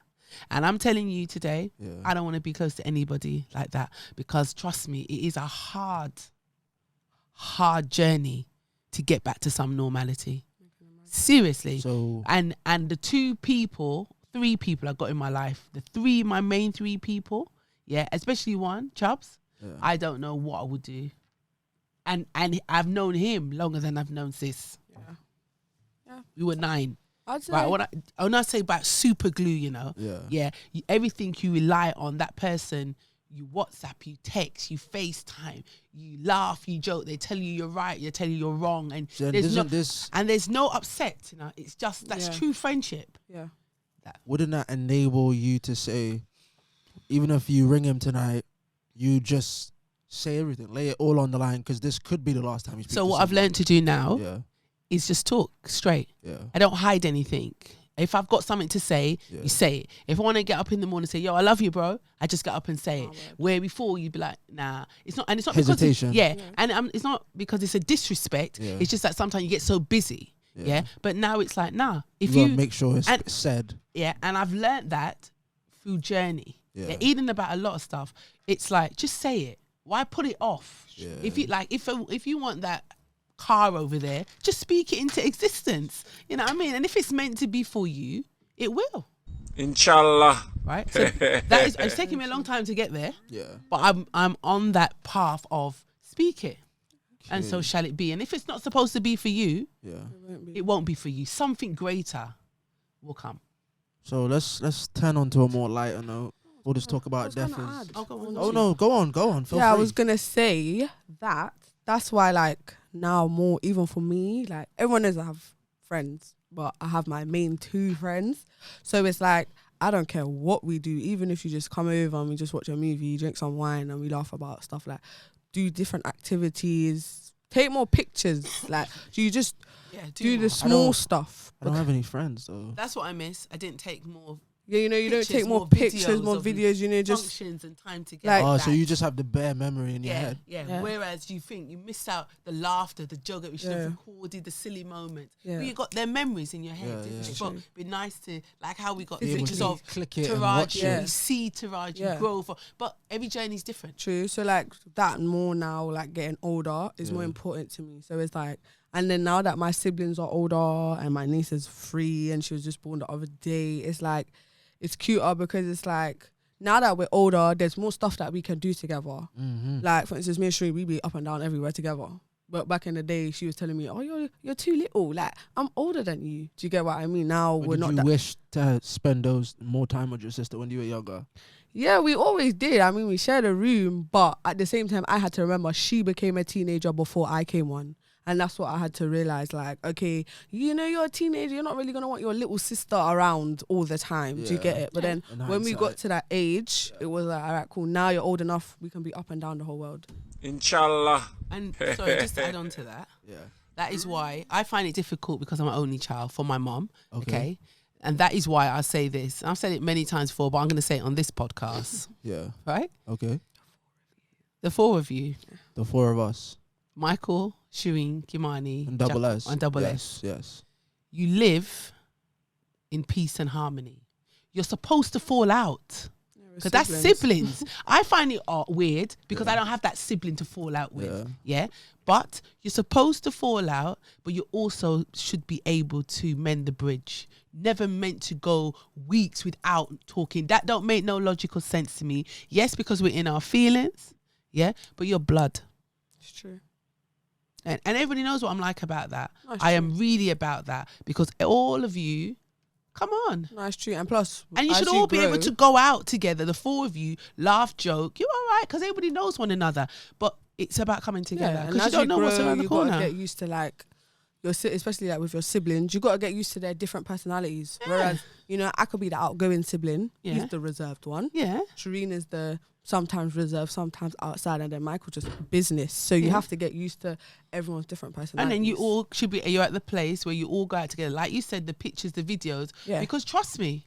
And I'm telling you today, Yeah. I don't want to be close to anybody like that, because trust me, it is a hard journey to get back to some normality. Seriously. So And the three people I got in my life, my main three people, especially one, Chubbs, I don't know what I would do. And I've known him longer than I've known Sis. Yeah. We were 9. I'd say Right, when I say about super glue, everything you rely on that person. You WhatsApp, you text, you FaceTime, you laugh, you joke. They tell you you're right, they tell you you're wrong, and there's no upset. It's just that's true friendship. Yeah. wouldn't that enable you to say, even if you ring him tonight, you just say everything, lay it all on the line, because this could be the last time you speak So to what I've someone. learned to do now Yeah. is just talk straight. Yeah. I don't hide anything. If I've got something to say, Yeah. you say it. If I want to get up in the morning and say, yo, I love you, bro, I just get up and say it. Where before you'd be like, nah, it's not. And it's not Hesitation. because it's not because it's a disrespect. Yeah. It's just that sometimes you get so busy. Yeah. But now it's like, nah. If you you gotta make sure it's said. Yeah, and I've learned that through journey. Yeah. Even about a lot of stuff. It's like, just say it. Why put it off? Yeah. If you like, if you want that car over there, just speak it into existence. You know what I mean? And if it's meant to be for you, it will. Inshallah. Right? So that is, it's taken me a long time to get there. Yeah. But I'm on that path of speak it. And so shall it be. And if it's not supposed to be for you, Yeah. it won't be for you. Something greater will come. So let's turn on to a more lighter note. We'll just talk about death. I'll go on. Oh no, go on. Feel I free. was gonna say that's why, like, now more, even for me, like, everyone knows I have friends, but I have my main 2 friends. So it's like, I don't care what we do, even if you just come over and we just watch a movie, drink some wine and we laugh about stuff, like, do different activities, take more pictures, like, do you just do the small stuff. I don't have any friends though. That's what I miss. I didn't take more. Yeah, you know, you don't Pictures, take more more pictures, videos more of videos, you know, just functions and time like- together. Oh, so you just have the bare memory in your head. Yeah. Whereas you think you miss out the laughter, the joke that we should have Yeah. recorded, the silly moments. Yeah. Well, you got their memories in your head. Yeah, Didn't yeah. you? But it'd be nice to, like how we got Be able pictures to of click it and watch Taraji. it. We see Taraji Yeah. grow. But every journey's different. true. So like that more now, like getting older is more Yeah. important to me. So it's like, and then now that my siblings are older and my niece is 3 and she was just born the other day, it's like, it's cuter because it's like, now that we're older, there's more stuff that we can do together. Mm-hmm. Like, for instance, me and Sheree, we be up and down everywhere together. But back in the day, she was telling me, oh, you're too little. Like, I'm older than you. Do you get what I mean? Now we're Did not you that. wish to spend those more time with your sister when you were younger? Yeah, we always did. I mean, we shared a room, but at the same time, I had to remember she became a teenager before I came one. And that's what I had to realize, like, okay, you know, you're a teenager, you're not really going to want your little sister around all the time. Do you get Yeah. it? But then In when we got hindsight. to that age, it was like, all right, cool, now you're old enough, we can be up and down the whole world. Inshallah. And sorry, just to add on to that. Yeah. That is why I find it difficult because I'm an only child for my mom. Okay. Okay. And that is why I say this. I've said it many times before, but I'm going to say it on this podcast. Yeah. Right? Okay. The 4 of you, The 4 of us. Michael, Shireen, Kimani, And double S. and double S. Yes. You live in peace and harmony. You're supposed to fall out because that's siblings. I find it weird because I don't have that sibling to fall out with. Yeah. But you're supposed to fall out, but you also should be able to mend the bridge. Never meant to go weeks without talking. That don't make no logical sense to me. Yes, because we're in our feelings. Yeah. But you're blood. It's true. And everybody knows what I'm like about that. That's I true. am really about that because all of you, come on. Nice true. And plus, And you as should all be able grow- to go out together, the 4 of you, laugh, joke. You're all right because everybody knows one another. But it's about coming together Yeah, and because you as don't know what's grow, around the you gotta corner. get used to, like, especially like with your siblings, you got to get used to their different personalities. Whereas, I could be the outgoing sibling. Yeah. He's the reserved one. Yeah. Shireen is the sometimes reserved, sometimes outside, and then Michael just business. So you have to get used to everyone's different personalities. And then you all should be, you're at the place where you all go out together. Like you said, the pictures, the videos. Yeah. Because trust me,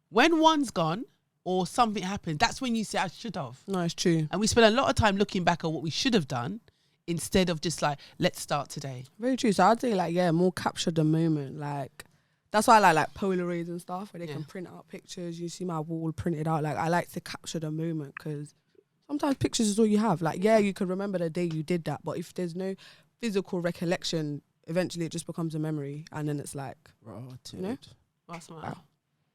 when one's gone or something happens, that's when you say, I should have. No, it's true. And we spend a lot of time looking back at what we should have done instead of just like, let's start today. Very true. So I'd say like, more capture the moment. Like, that's why I like Polaroids and stuff, where they can print out pictures. You see my wall printed out. Like, I like to capture the moment, because sometimes pictures is all you have. Like, you could remember the day you did that, but if there's no physical recollection, eventually it just becomes a memory, and then it's like, That's my Wow.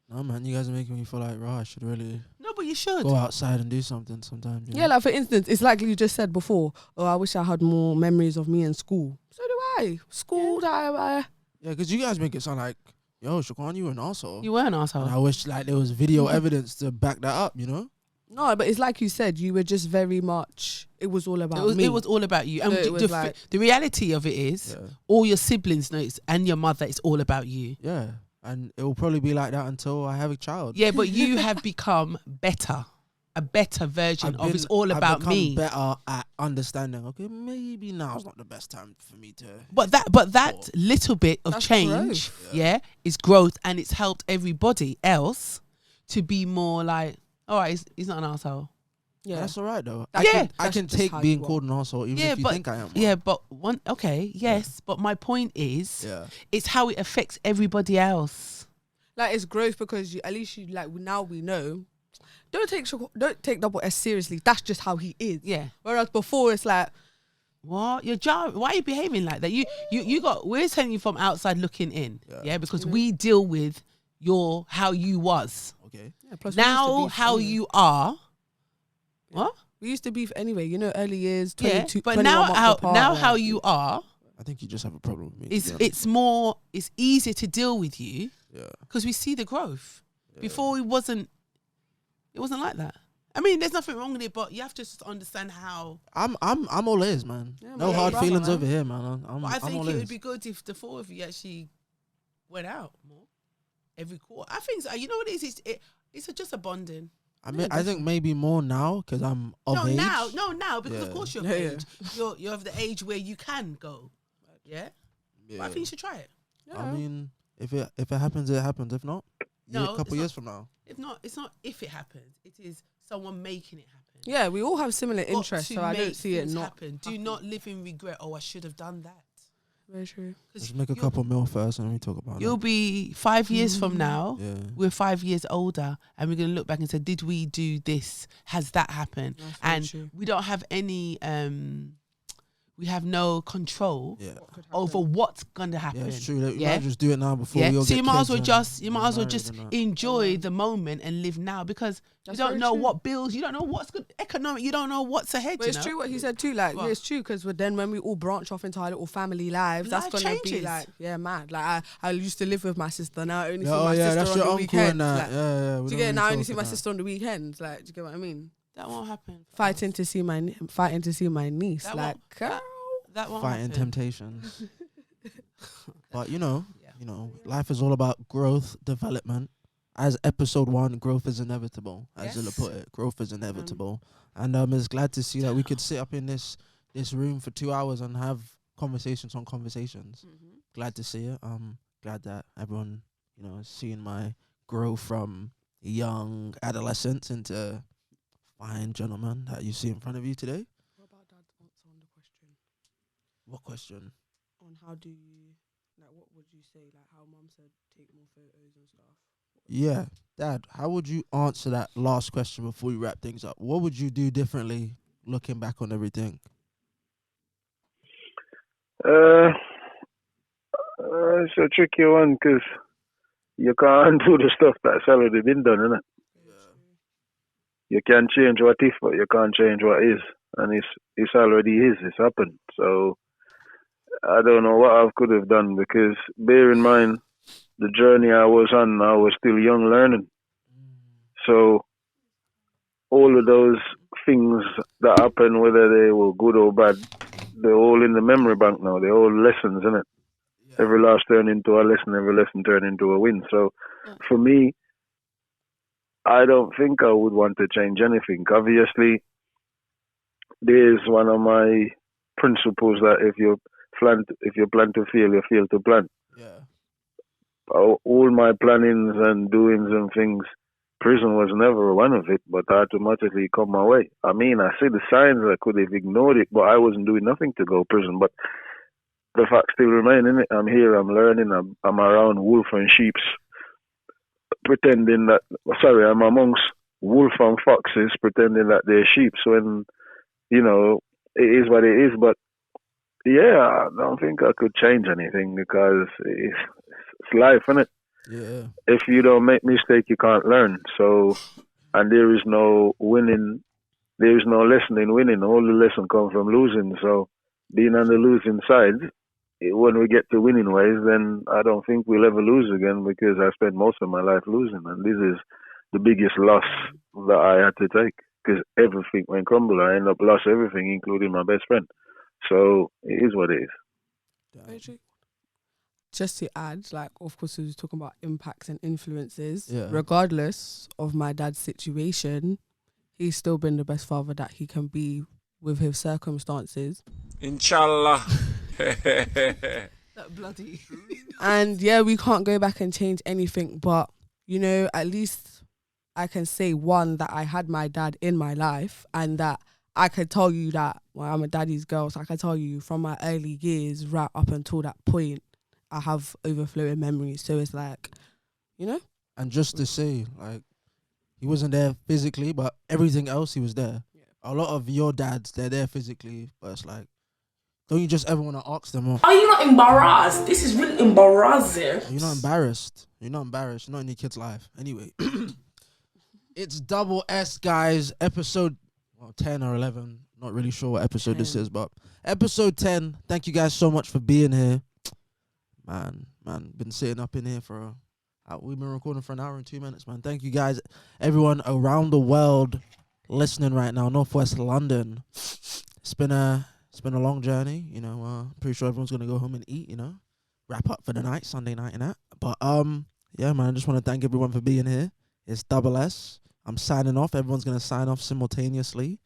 No, man, you guys are making me feel like, I should really No, but you should. go outside and do something sometimes. Yeah, like for instance, it's like you just said before, I wish I had more memories of me in school. So do I. School time, Yeah, because you guys make it sound like, yo, Shaquan, you were an arsehole. You were an And asshole. I wish like there was video evidence to back that up, No, but it's like you said, you were just very much, it was all about me. It was all about you. So And it was the reality of it is, all your siblings know and your mother, it's all about you. Yeah. And it will probably be like that until I have a child. Yeah, but you have become better. A better version of it's all I've about become me. better at understanding. Okay, maybe now's not the best time for me to. But that little bit of That's change, growth. is growth, and it's helped everybody else to be more like, all right, he's not an asshole. Yeah, that's all right though. Yeah. I can That's just take how being you are. called an arsehole even if you think I am. Yeah, but but my point is, Yeah. it's how it affects everybody else. Like, it's growth, because at least you like, now we know. Don't take Double S seriously. That's just how he is. Yeah. Whereas before it's like, What? Why are you behaving like that? We're telling you from outside looking in. Yeah, because we deal with how you was. Okay. plus we used to Now beef how anyway. you are. What? We used to beef anyway, early years, Yeah. 22, But 21 now months apart, how like, you are, I think you just have a problem with me. it's easier to deal with you Yeah. because we see the growth. Before it wasn't like that. I mean, there's nothing wrong with it, but you have to just understand how. I'm all ears, man. Yeah, no man, hard brother, feelings man. over here, man. I'm But I think all it ears. would be good if the four of you actually went out more every quarter. I think so. You know what it is? It's just a bonding. I mean, I think maybe more now because I'm of age. Now, because of Yeah. course you're of age. You're of the age where you can go. Yeah. But I think you should try it. I mean, if it happens, it happens. If not, No, a couple it's years from now. If not, it's not if it happens. It is someone making it happen. Yeah, we all have similar Got interests, to so I make don't see it things not happen. Do not live in regret. Oh, I should have done that. Very true. Let's make a couple mil first, and then we talk about You'll it. be 5 years from now. Yeah. We're 5 years older, and we're gonna look back and say, "Did we do this? Has that happened?" That's very And true. we don't have any. We have no control Yeah. over what's gonna happen. Yeah, it's true. You Yeah? might just do it now before Yeah. we all So get you might as kids well and just get married and that. enjoy the moment and live now, because That's you don't very know true. what bills, you don't know what's good economic, you don't know what's ahead. But it's true what he said too. Like, What? yeah, it's true, because then when we all branch off into our little family lives, that's Life gonna be changes. like, mad. Like, I used to live with my sister. Now I only see Yeah, my sister that's on your the uncle weekends. and that. Like, Yeah. do you get it? Now I only see my sister on the weekends. Like, do you get what I mean? That won't happen. Fighting to see my niece. That Like, won't- girl. That won't Fighting happen. temptations. But life is all about growth, development. As episode 1, growth is inevitable. As Zilla put it, growth is inevitable. And it's glad to see that we could sit up in this room for 2 hours and have conversations on conversations. Glad to see it. Glad that everyone, is seeing my growth from young adolescents into fine gentlemen that you see in front of you today. What about Dad's answer on the question? What question? On how do you, like, what would you say? Like, how Mum said, take more photos and stuff. Yeah, Dad, how would you answer that last question before we wrap things up? What would you do differently looking back on everything? It's a tricky one because you can't do the stuff that's already been done, innit? You can change what if, but you can't change what is, and it's already is. It's happened. So I don't know what I could have done, because bear in mind the journey I was on, I was still young learning. So all of those things that happened, whether they were good or bad, they're all in the memory bank now. They're all lessons, innit? Every loss turned into a lesson. Every lesson turned into a win. So for me, I don't think I would want to change anything. Obviously, there's one of my principles that if you plan to fail, you fail to plan. Yeah. All my plannings and doings and things, prison was never one of it, but automatically come my way. I mean, I see the signs. I could have ignored it, but I wasn't doing nothing to go prison. But the fact still remains, innit? I'm here. I'm learning. I'm around wolf and sheeps, pretending that. Sorry, I'm amongst wolf and foxes, pretending that they're sheep. When it is what it is. But yeah, I don't think I could change anything because it's life, isn't it? Yeah. If you don't make mistake, you can't learn. So, and there is no winning. There is no lesson in winning. All the lesson comes from losing. So, being on the losing side, when we get to winning ways, then I don't think we'll ever lose again because I spent most of my life losing, and this is the biggest loss that I had to take because everything went crumble. I ended up lost everything, including my best friend. So it is what it is. Just to add, like, of course, we was talking about impacts and influences. Yeah. Regardless of my dad's situation, he's still been the best father that he can be with his circumstances. Inshallah. That bloody. And yeah, we can't go back and change anything, but at least I can say, one, that I had my dad in my life, and that I could tell you that, well, I'm a daddy's girl, so I can tell you from my early years right up until that point, I have overflowing memories. So it's like, And just to say, like, he wasn't there physically, but everything else he was there. Yeah. A lot of your dads, they're there physically, but it's like, don't you just ever want to ask them? Are you not embarrassed? This is really embarrassing. You're not embarrassed. You're not embarrassed. You're not in your kid's life. Anyway, it's Double S, guys. Episode 10 or 11. Not really sure what episode 10. This is, but episode 10. Thank you guys so much for being here. Man, been sitting up in here for we've been recording for an hour and 2 minutes, man. Thank you guys, everyone around the world listening right now. Northwest London. It's been a long journey, pretty sure everyone's gonna go home and eat, wrap up for the night, Sunday night and that. But yeah, man, I just want to thank everyone for being here. It's Double S. I'm signing off. Everyone's gonna sign off simultaneously.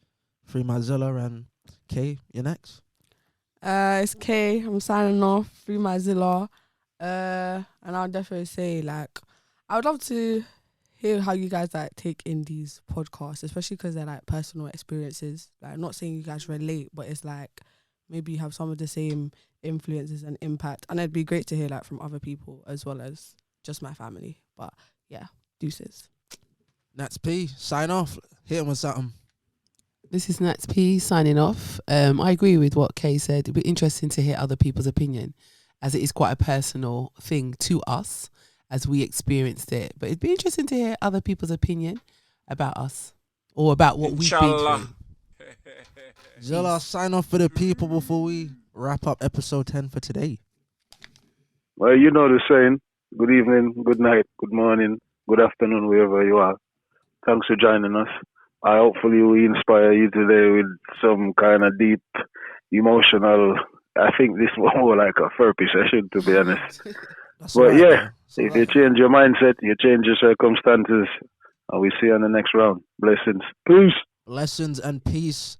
Free Mozilla and K, you're next. It's K. I'm signing off. Free Mozilla. And I'll definitely say, like, I would love to hear how you guys take in these podcasts, especially because they're like personal experiences. Like, I'm not saying you guys relate, but it's like maybe you have some of the same influences and impact, and it'd be great to hear like from other people as well as just my family. But yeah, deuces. Natz P, sign off. Hit him with something. This is Natz P signing off. I agree with what Kay said. It'd be interesting to hear other people's opinion, as it is quite a personal thing to us as we experienced it. But it'd be interesting to hear other people's opinion about us or about what we've been through. Zilla, sign off for the people before we wrap up episode 10 for today. Well, you know the saying. Good evening, good night, good morning, good afternoon, wherever you are. Thanks for joining us. Hopefully we inspire you today with some kind of deep, emotional. I think this was more like a therapy session, to be honest. But right, yeah, if you change your mindset, you change your circumstances, and we see you on the next round. Blessings. Peace. Blessings and peace.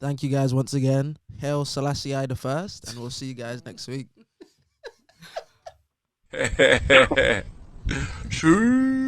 Thank you guys once again. Hail Selassie I the First, and we'll see you guys next week. Sure.